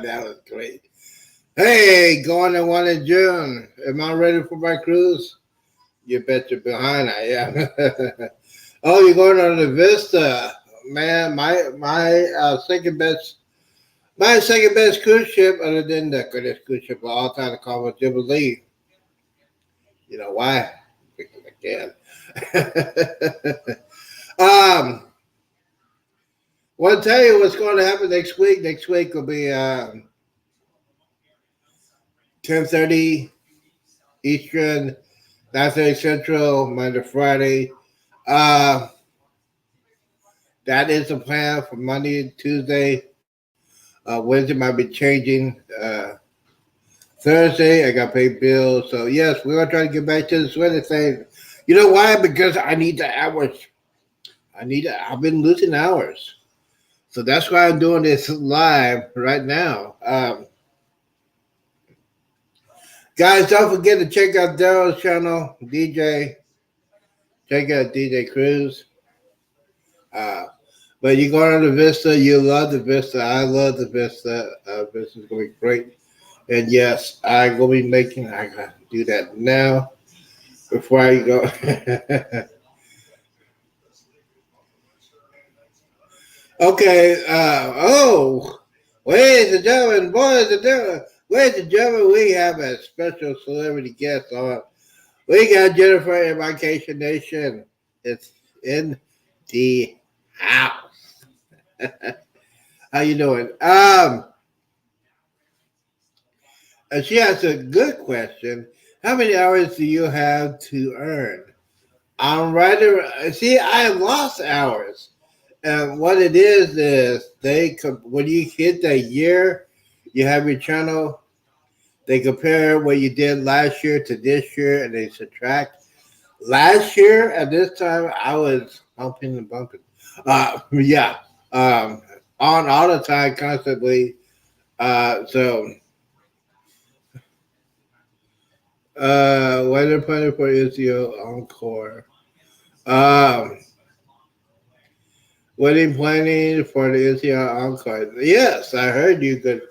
That was great. Hey, going to one in June. Am I ready for my cruise? You bet you're behind. I am. Oh, you're going on the Vista, man. My second best cruise ship, other than the greatest cruise ship of all time, called Jubilee. You know why? Because I can. Want to tell you what's going to happen next week. Next week will be 10:30 Eastern, 9:30 Central, Monday, Friday. Uh, that is the plan for Monday, Tuesday. Wednesday might be changing. Thursday, I got to pay bills. So, yes, we're going to try to get back to the sweater thing. You know why? Because I need the hours. I've been losing hours. So that's why I'm doing this live right now. Guys, don't forget to check out Daryl's channel, DJ. Check out DJ Cruz. But you're going on the Vista. You love the Vista. I love the Vista. Vista's going to be great. And yes, I'm going to be making, I got to do that now before I go. Okay. Ladies and gentlemen, boys and girls, ladies and gentlemen, we have a special celebrity guest on. We got Jennifer in Vacation Nation. It's in the house. How you doing? And she asked a good question. How many hours do you have to earn? I'm right around. See, I have lost hours. And what it is when you hit that year, you have your channel. They compare what you did last year to this year, and they subtract. Last year at this time, I was humping and bumping. Yeah, on all the time, constantly. Weather planning for Israel Encore. Um, Wedding planning for the Israel Encore. Yes, I heard you could.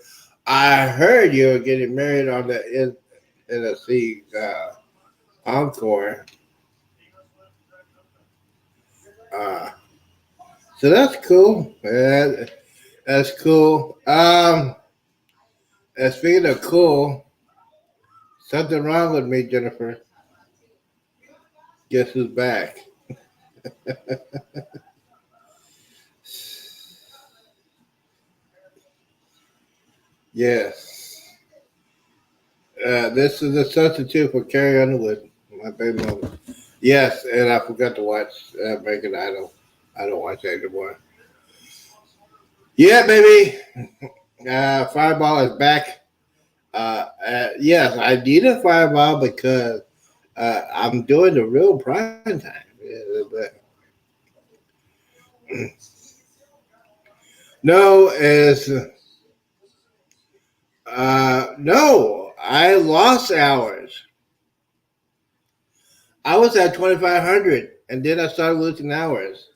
I heard you were getting married on the NSC Encore. Uh, so that's cool. That's cool. And speaking of cool, something wrong with me, Jennifer. Guess who's back? Yes. This is a substitute for Carrie Underwood, my baby mama. Yes, and I forgot to watch American Idol. I don't watch that anymore. Yeah, baby. Fireball is back. Yes, I need a fireball because I'm doing the real prime time. But no, is no. I lost hours. I was at 2,500, and then I started losing hours.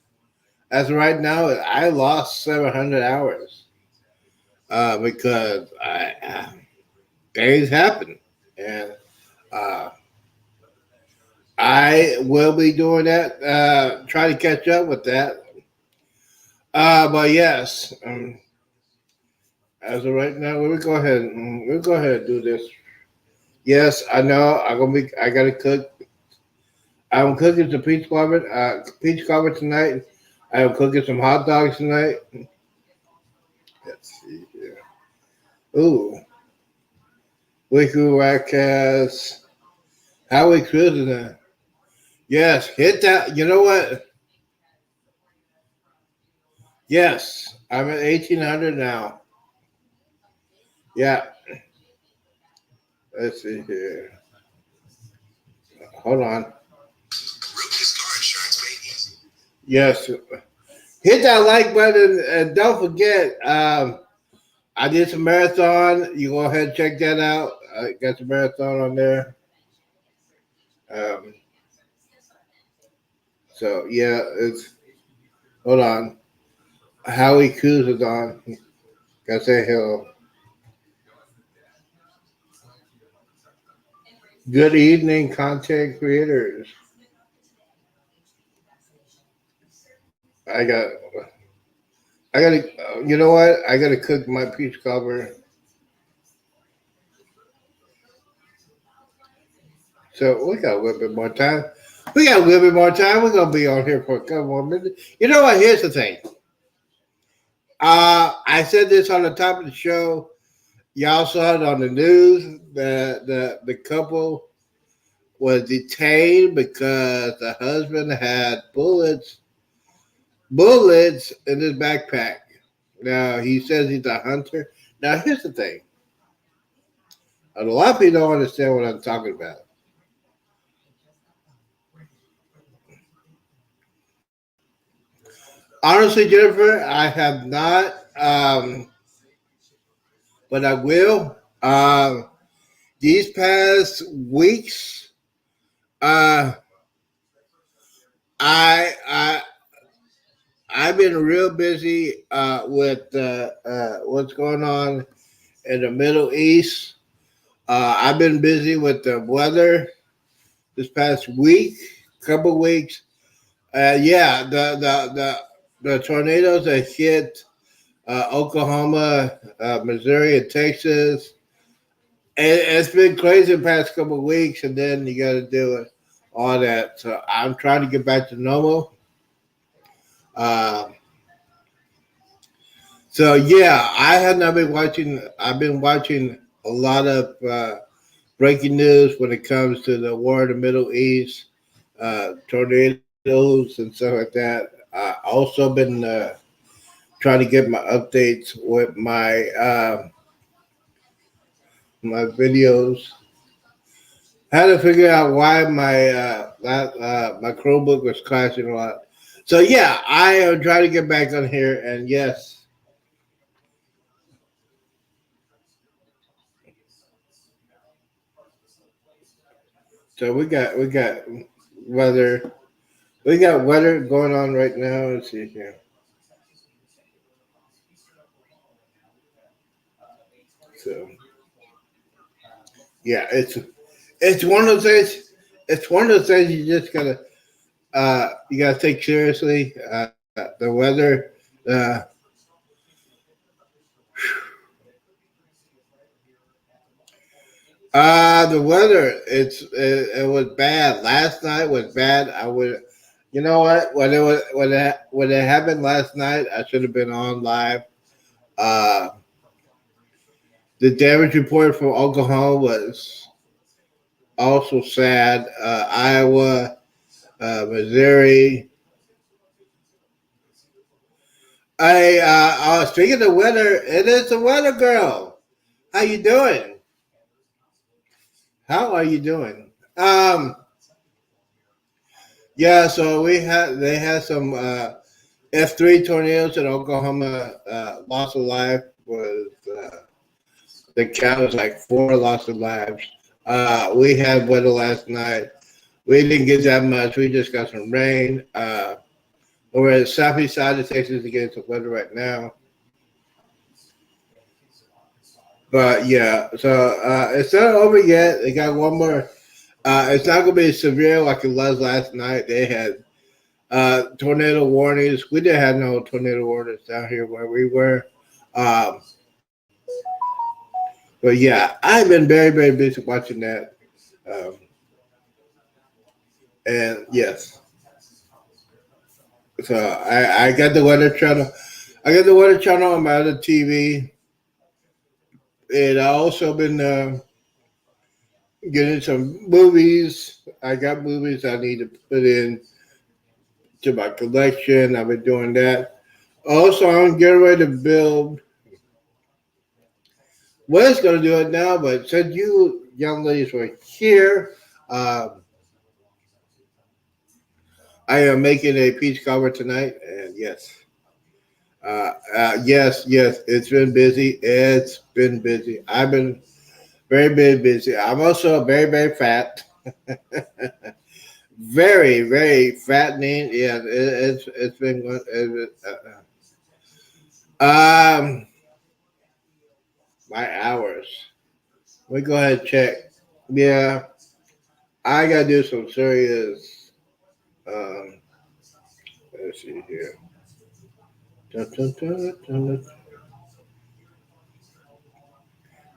As of right now, I lost 700 hours because things happen, and uh, I will be doing that. Try to catch up with that. But yes, as of right now, we'll go ahead. We'll go ahead and do this. Yes, I know. I'm gonna be. I gotta cook. I'm cooking some peach cobbler tonight. I'm cooking some hot dogs tonight. Let's see here. Ooh, Wicked Wackcast. How we cruising that? Yes, hit that. You know what? Yes, I'm at 1,800 now. Yeah, let's see here. Hold on. Yes, hit that like button and don't forget. I did some marathon. You go ahead and check that out. I got some marathon on there. Um, so yeah, it's hold on. Howie Cruz is on. Gotta say hello. Good evening, content creators. I got, I gotta. You know what? I gotta cook my peach cobbler. So we got a little bit more time. We got a little bit more time. We're gonna be on here for a couple more minutes. You know what? Here's the thing. I said this on the top of the show. Y'all saw it on the news. The couple was detained because the husband had bullets in his backpack. Now he says he's a hunter. Now here's the thing. A lot of people don't understand what I'm talking about. Honestly, Jennifer, I have not, but I will. These past weeks, uh, I I've been real busy with what's going on in the Middle East. I've been busy with the weather this past week, couple weeks. Yeah, the tornadoes that hit Oklahoma, Missouri, and Texas. It's been crazy the past couple of weeks, and then you got to do it all that. So I'm trying to get back to normal. Um, so yeah, I have not been watching. I've been watching a lot of breaking news when it comes to the war in the Middle East, tornadoes and stuff like that. I also been trying to get my updates with my videos. Had to figure out why my Chromebook was crashing a lot. So yeah, I am trying to get back on here, and yes, so we got weather we got weather going on right now. Let's see here. So yeah, it's one of those things. It's one of those things you just gotta take seriously. The weather, uh, the weather. It was bad. Last night was bad. I would, you know what? When it happened last night, I should have been on live. Uh, the damage report from Oklahoma was also sad. Iowa. Missouri. Speaking of weather, it is the weather girl. How you doing? How are you doing? Yeah. So they had some F3 tornadoes in Oklahoma. Loss of life was the count was like 4 loss of lives. We had weather last night. We didn't get that much. We just got some rain. We're at the southeast side of Texas to get some weather right now. But yeah, so it's not over yet. They got one more. It's not going to be severe like it was last night. They had tornado warnings. We didn't have no tornado warnings down here where we were. Um, but yeah, I've been very, very busy watching that. Um, and yes, so I got the weather channel. I got the weather channel on my other TV. And I also been getting some movies. I got movies I need to put in to my collection. I've been doing that. Also, I'm getting ready to build. Was going to do it now, but since you young ladies were here, um, I am making a peach cobbler tonight. And yes, yes, it's been busy. It's been busy. I've been very, very busy. I'm also very, very fat. Very, very fattening. Yeah, it's been um my hours. Let me go ahead and check. Yeah, I gotta do some serious. Um, let's see here. Dun, dun, dun, dun, dun.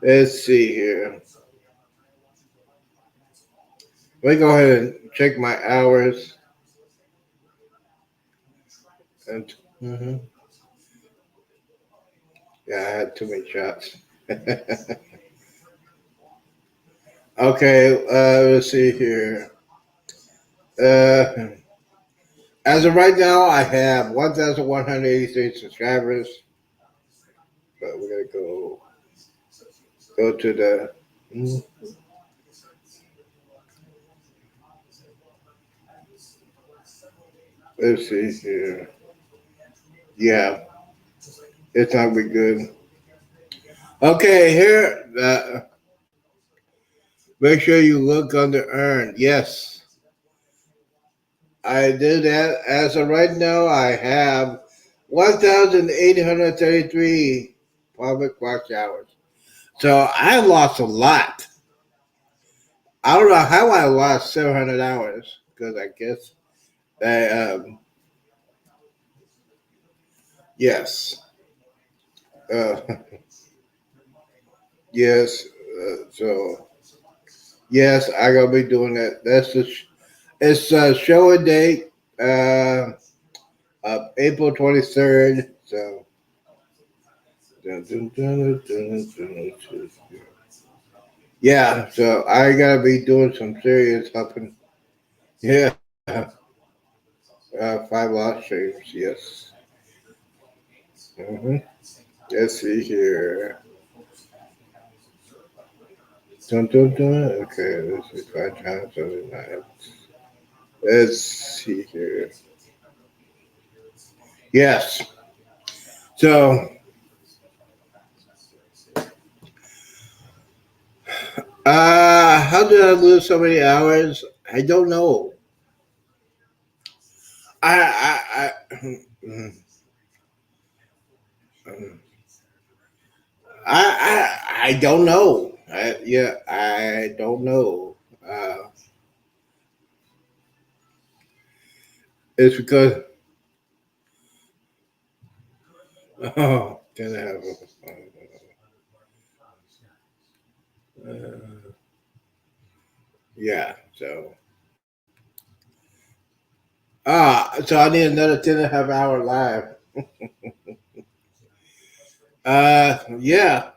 Let's see here. Let me go ahead and check my hours. And yeah, I had too many shots. Okay, let's see here. Uh, as of right now, I have 1,183 subscribers. But we're gonna go to the. Let's see here. Yeah, it's not be good. Okay, here. Make sure you look under earned. Yes, I did that. As of right now, I have 1,833 public watch hours. So I lost a lot. I don't know how I lost 700 hours because I guess I yes, uh, yes. So yes, I gotta be doing that. It's a show and date of April 23rd. So dun, dun, dun, dun, dun, dun. Yeah, so I gotta be doing some serious helping. Yeah, 5 live streams. Yes. hmm Let's see here. Dun, dun, dun. Okay, let's see. 5 times every night. Let's see here. Yes. So, how did I lose so many hours? I don't know. I, I don't know. I don't know. It's because didn't have yeah. So so I need another 10.5 hour live. Yeah.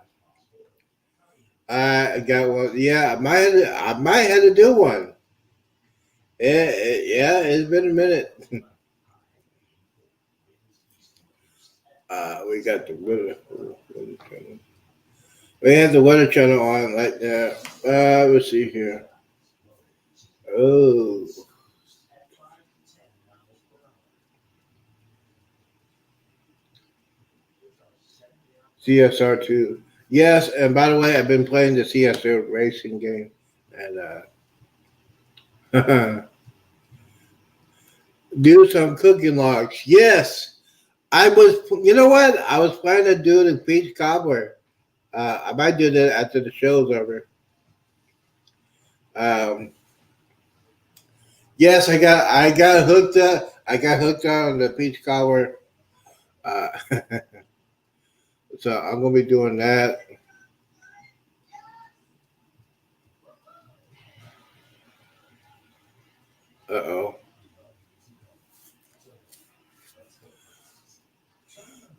I got one. Yeah, I might have to do one. Yeah, it's been a minute. We got the weather channel. We have the weather channel on right now. Let's see here. Oh, CSR2. Yes, and by the way, I've been playing the CSR racing game, and do some cooking logs. Yes, I was. You know what? I was planning to do the peach cobbler. I might do that after the show's over. Um, yes, I got hooked up. I got hooked on the peach cobbler. Uh, so I'm gonna be doing that. Uh-oh.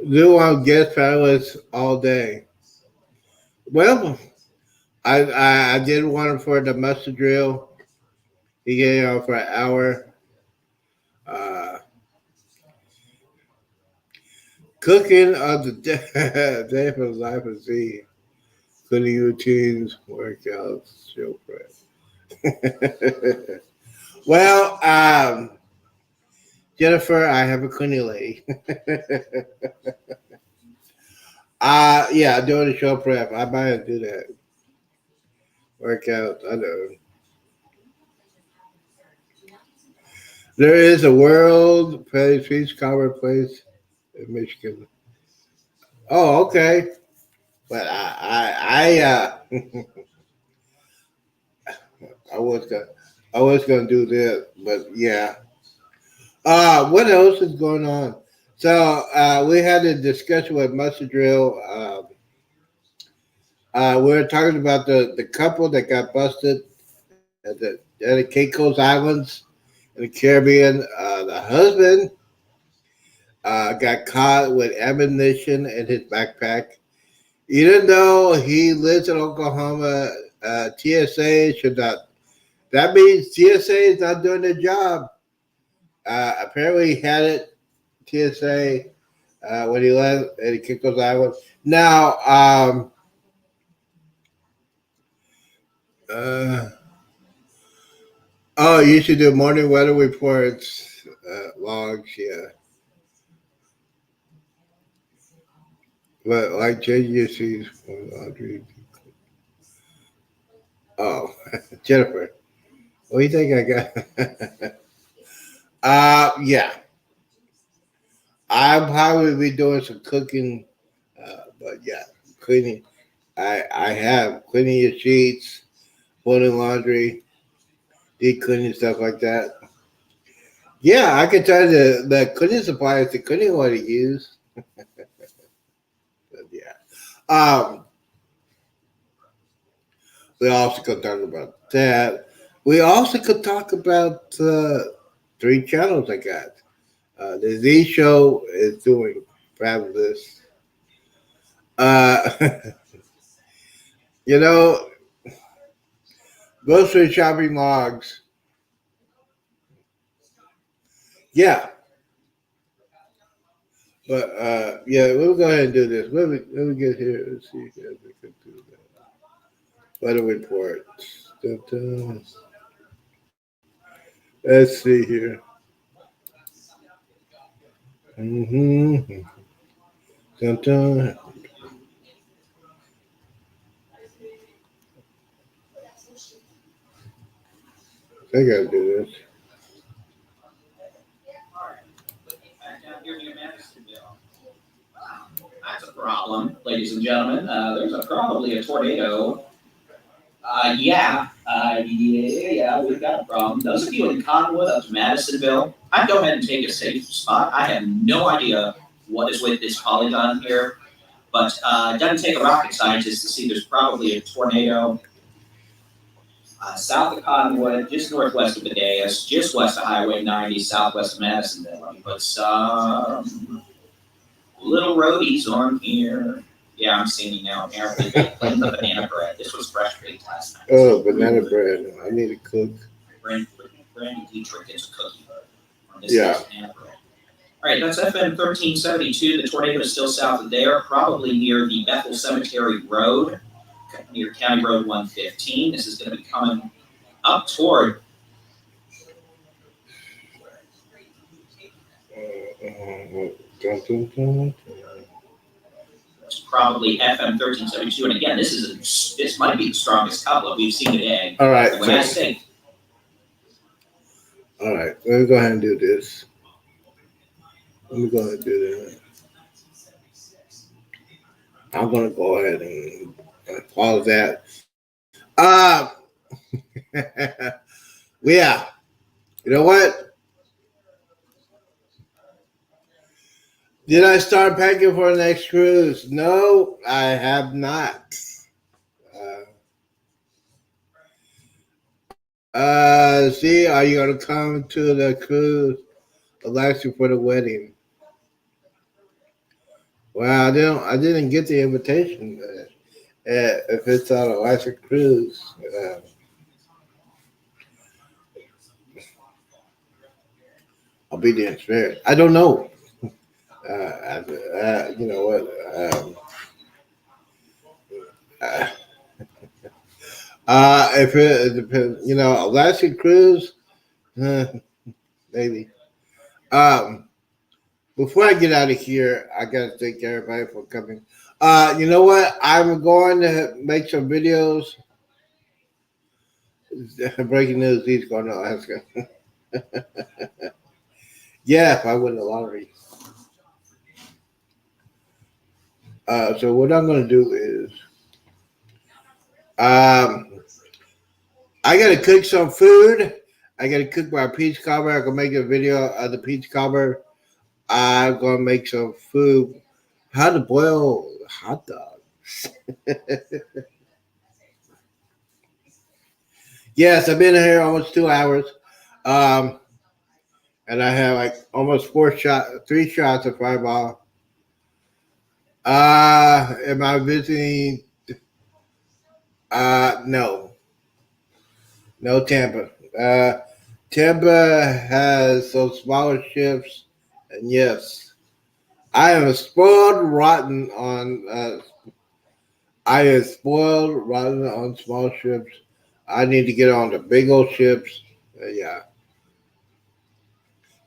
Do on guest panelists all day. Well, I did one for the mustard drill. He gave on for an hour. Uh, Cooking of the day for life of Z. Cooking routines, workouts, show prep. Well, Jennifer, I have a cooking lady. Yeah, doing the show prep. I might do that. Workouts, I know. There is a world place, peach cobbler place in Michigan. Oh, okay. But I was gonna, I was gonna do that, but yeah. What else is going on? So we had a discussion with Mustard Drill. We were talking about the couple that got busted at the Caicos Islands in the Caribbean. The husband got caught with ammunition in his backpack. Even though he lives in Oklahoma, TSA should not. That means TSA is not doing their job. Apparently, he had it TSA when he left and he kicked those islands. Now, uh, oh, you should do morning weather reports, logs, yeah. But like JGC's, Audrey. Oh, Jennifer. What do you think I got? Yeah. I'll probably be doing some cooking, but yeah, cleaning. I have cleaning your sheets, folding laundry, deep cleaning stuff like that. Yeah, I can tell you the cleaning supplies, the cleaning what to use. But yeah. Um, we also could talk about that. We also could talk about three channels I got. The Z Show is doing fabulous. Uh, you know, grocery shopping logs. Yeah, but yeah, we'll go ahead and do this. Let me get here and see if we can do that. Weather reports. Dun, dun. Let's see here. Mm-hmm. Dun, dun. I gotta do this. That's a problem, ladies and gentlemen. There's probably a tornado. Yeah, we've got a problem. Those of you in Conwood up to Madisonville, I'd go ahead and take a safe spot. I have no idea what is with this polygon here, but it doesn't take a rocket scientist to see there's probably a tornado south of Cottonwood, just northwest of Badeas, just west of Highway 90, southwest of Madisonville. Let me put some little roadies on here. Yeah, I'm seeing now. Apparently, they played the banana bread. This was fresh baked last night. Oh, banana bread. I need to cook. Bring Randy Dietrich gets a cookie. On this Yeah. case, Annabelle. All right, that's FM 1372. The tornado is still south of there, probably near the Bethel Cemetery Road, near County Road 115. This is going to be coming up toward. It's probably FM 1372. And again, this might be the strongest couple we've seen today. All right. When I say. All right. Let me go ahead and do this. Let me go ahead and do that. I'm gonna go ahead and pause that. Yeah. You know what? Did I start packing for the next cruise? No, I have not. See, are you gonna come to the cruise, Alaska, for the wedding? Well, I didn't get the invitation. If it's on Alaska cruise, I'll be there in spirit. I don't know. You know what? If it depends, Alaska cruise, maybe. Before I get out of here, I gotta thank everybody for coming. You know what? I'm going to make some videos. Breaking news: he's going to Alaska. Yeah, if I win the lottery. So what I'm going to do is, I got to cook some food. I got to cook my peach cobbler. I'm going to make a video of the peach cobbler. I'm going to make some food. How to boil hot dogs. Yes, I've been here almost 2 hours. And I have like almost 3 shots of Fireball. Am I visiting? No. No Tampa. Tampa has some smaller ships, and yes, I am spoiled rotten on. I am spoiled rotten on small ships. I need to get on the big old ships. Yeah,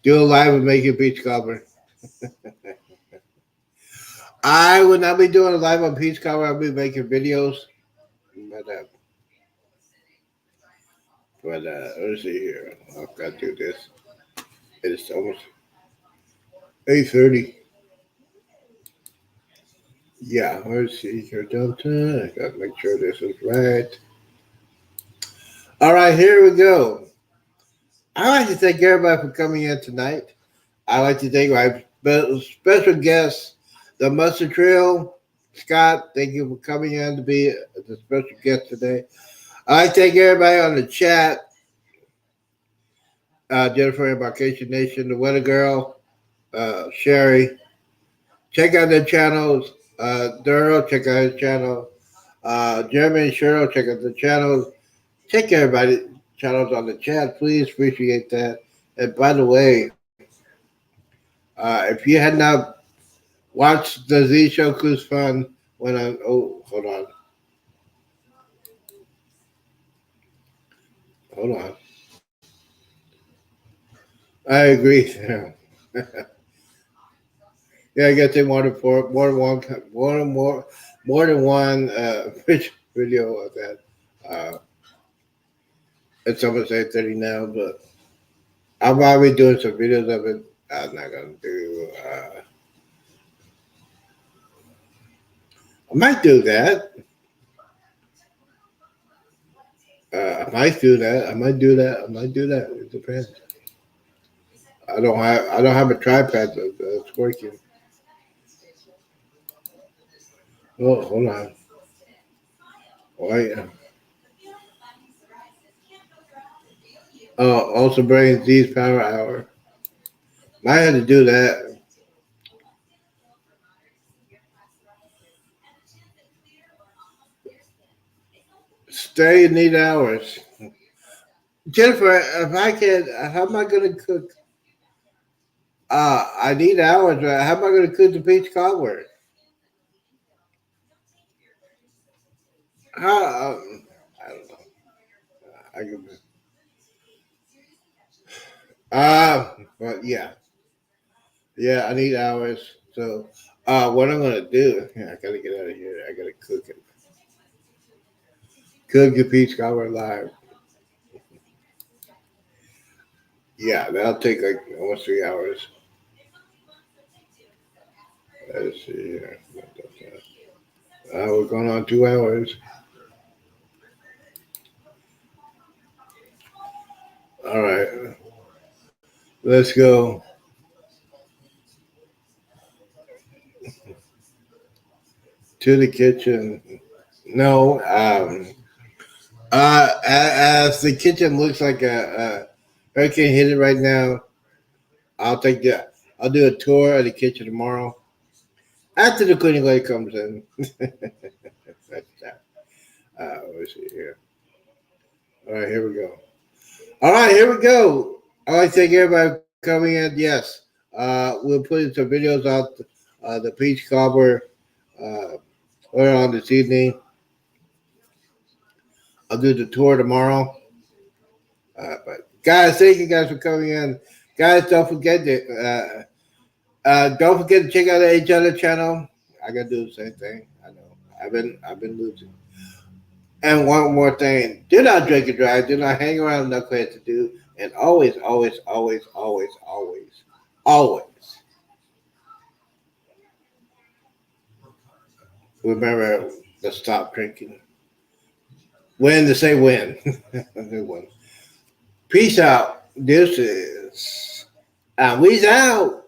do a live and make a beach cover. I would not be doing a live on beach cover. I'll be making videos. But let's see here. I've got to do this. It's almost 8:30. Yeah, let's see here. Downtown. I gotta make sure this is right. All right, here we go. I'd like to thank everybody for coming in tonight. I'd like to thank my special guest, the Mustard Trail. Scott, thank you for coming in to be the special guest today. I'd like to thank everybody on the chat. Jennifer Embarkation Nation, the Weather Girl, Sherry. Check out their channels. Daryl, check out his channel. Jeremy and Cheryl, check out the channels. Check everybody channels on the chat, please. Appreciate that. And by the way, if you had not watched the Z Show Cruise Fun, hold on. Hold on. I agree. Yeah, I got to more than one video of that. It's almost 8:30 now, but I'll probably doing some videos of it. I'm not gonna do. I might do that. I might do that. I might do that. I might do that. It depends. I don't have a tripod that's working. Oh, hold on. Oh, yeah. Oh, also brings Z's Power Hour. Might have to do that. Stay in 8 hours. Jennifer, if I can, how am I going to cook? I need hours. How am I going to cook the peach cobbler? How? I don't know. I can. But yeah, yeah, I need hours. So, what I'm gonna do? Yeah, I gotta get out of here. I gotta cook it. Cook the peach cobbler live. Yeah, that'll take like almost 3 hours. Let's see here. We're going on 2 hours. All right, let's go to the kitchen. No, as the kitchen looks like a hurricane hit it right now, I'll take the. I'll do a tour of the kitchen tomorrow after the cleaning lady comes in. That's that. Let's see here. All right, here we go. All right, here we go. I'd like to thank everybody for coming in. Yes, we'll put in some videos out the peach cobbler uh, later on this evening. I'll do the tour tomorrow. But guys, thank you guys for coming in. Guys, don't forget to check out the each other channel. I gotta do the same thing. I know. I've been losing. And one more thing: do not drink and drive. Do not hang around knuckleheads to do. And always, always, always, always, always, always remember to stop drinking. When to say when. Good one. Peace out. This is. We's out.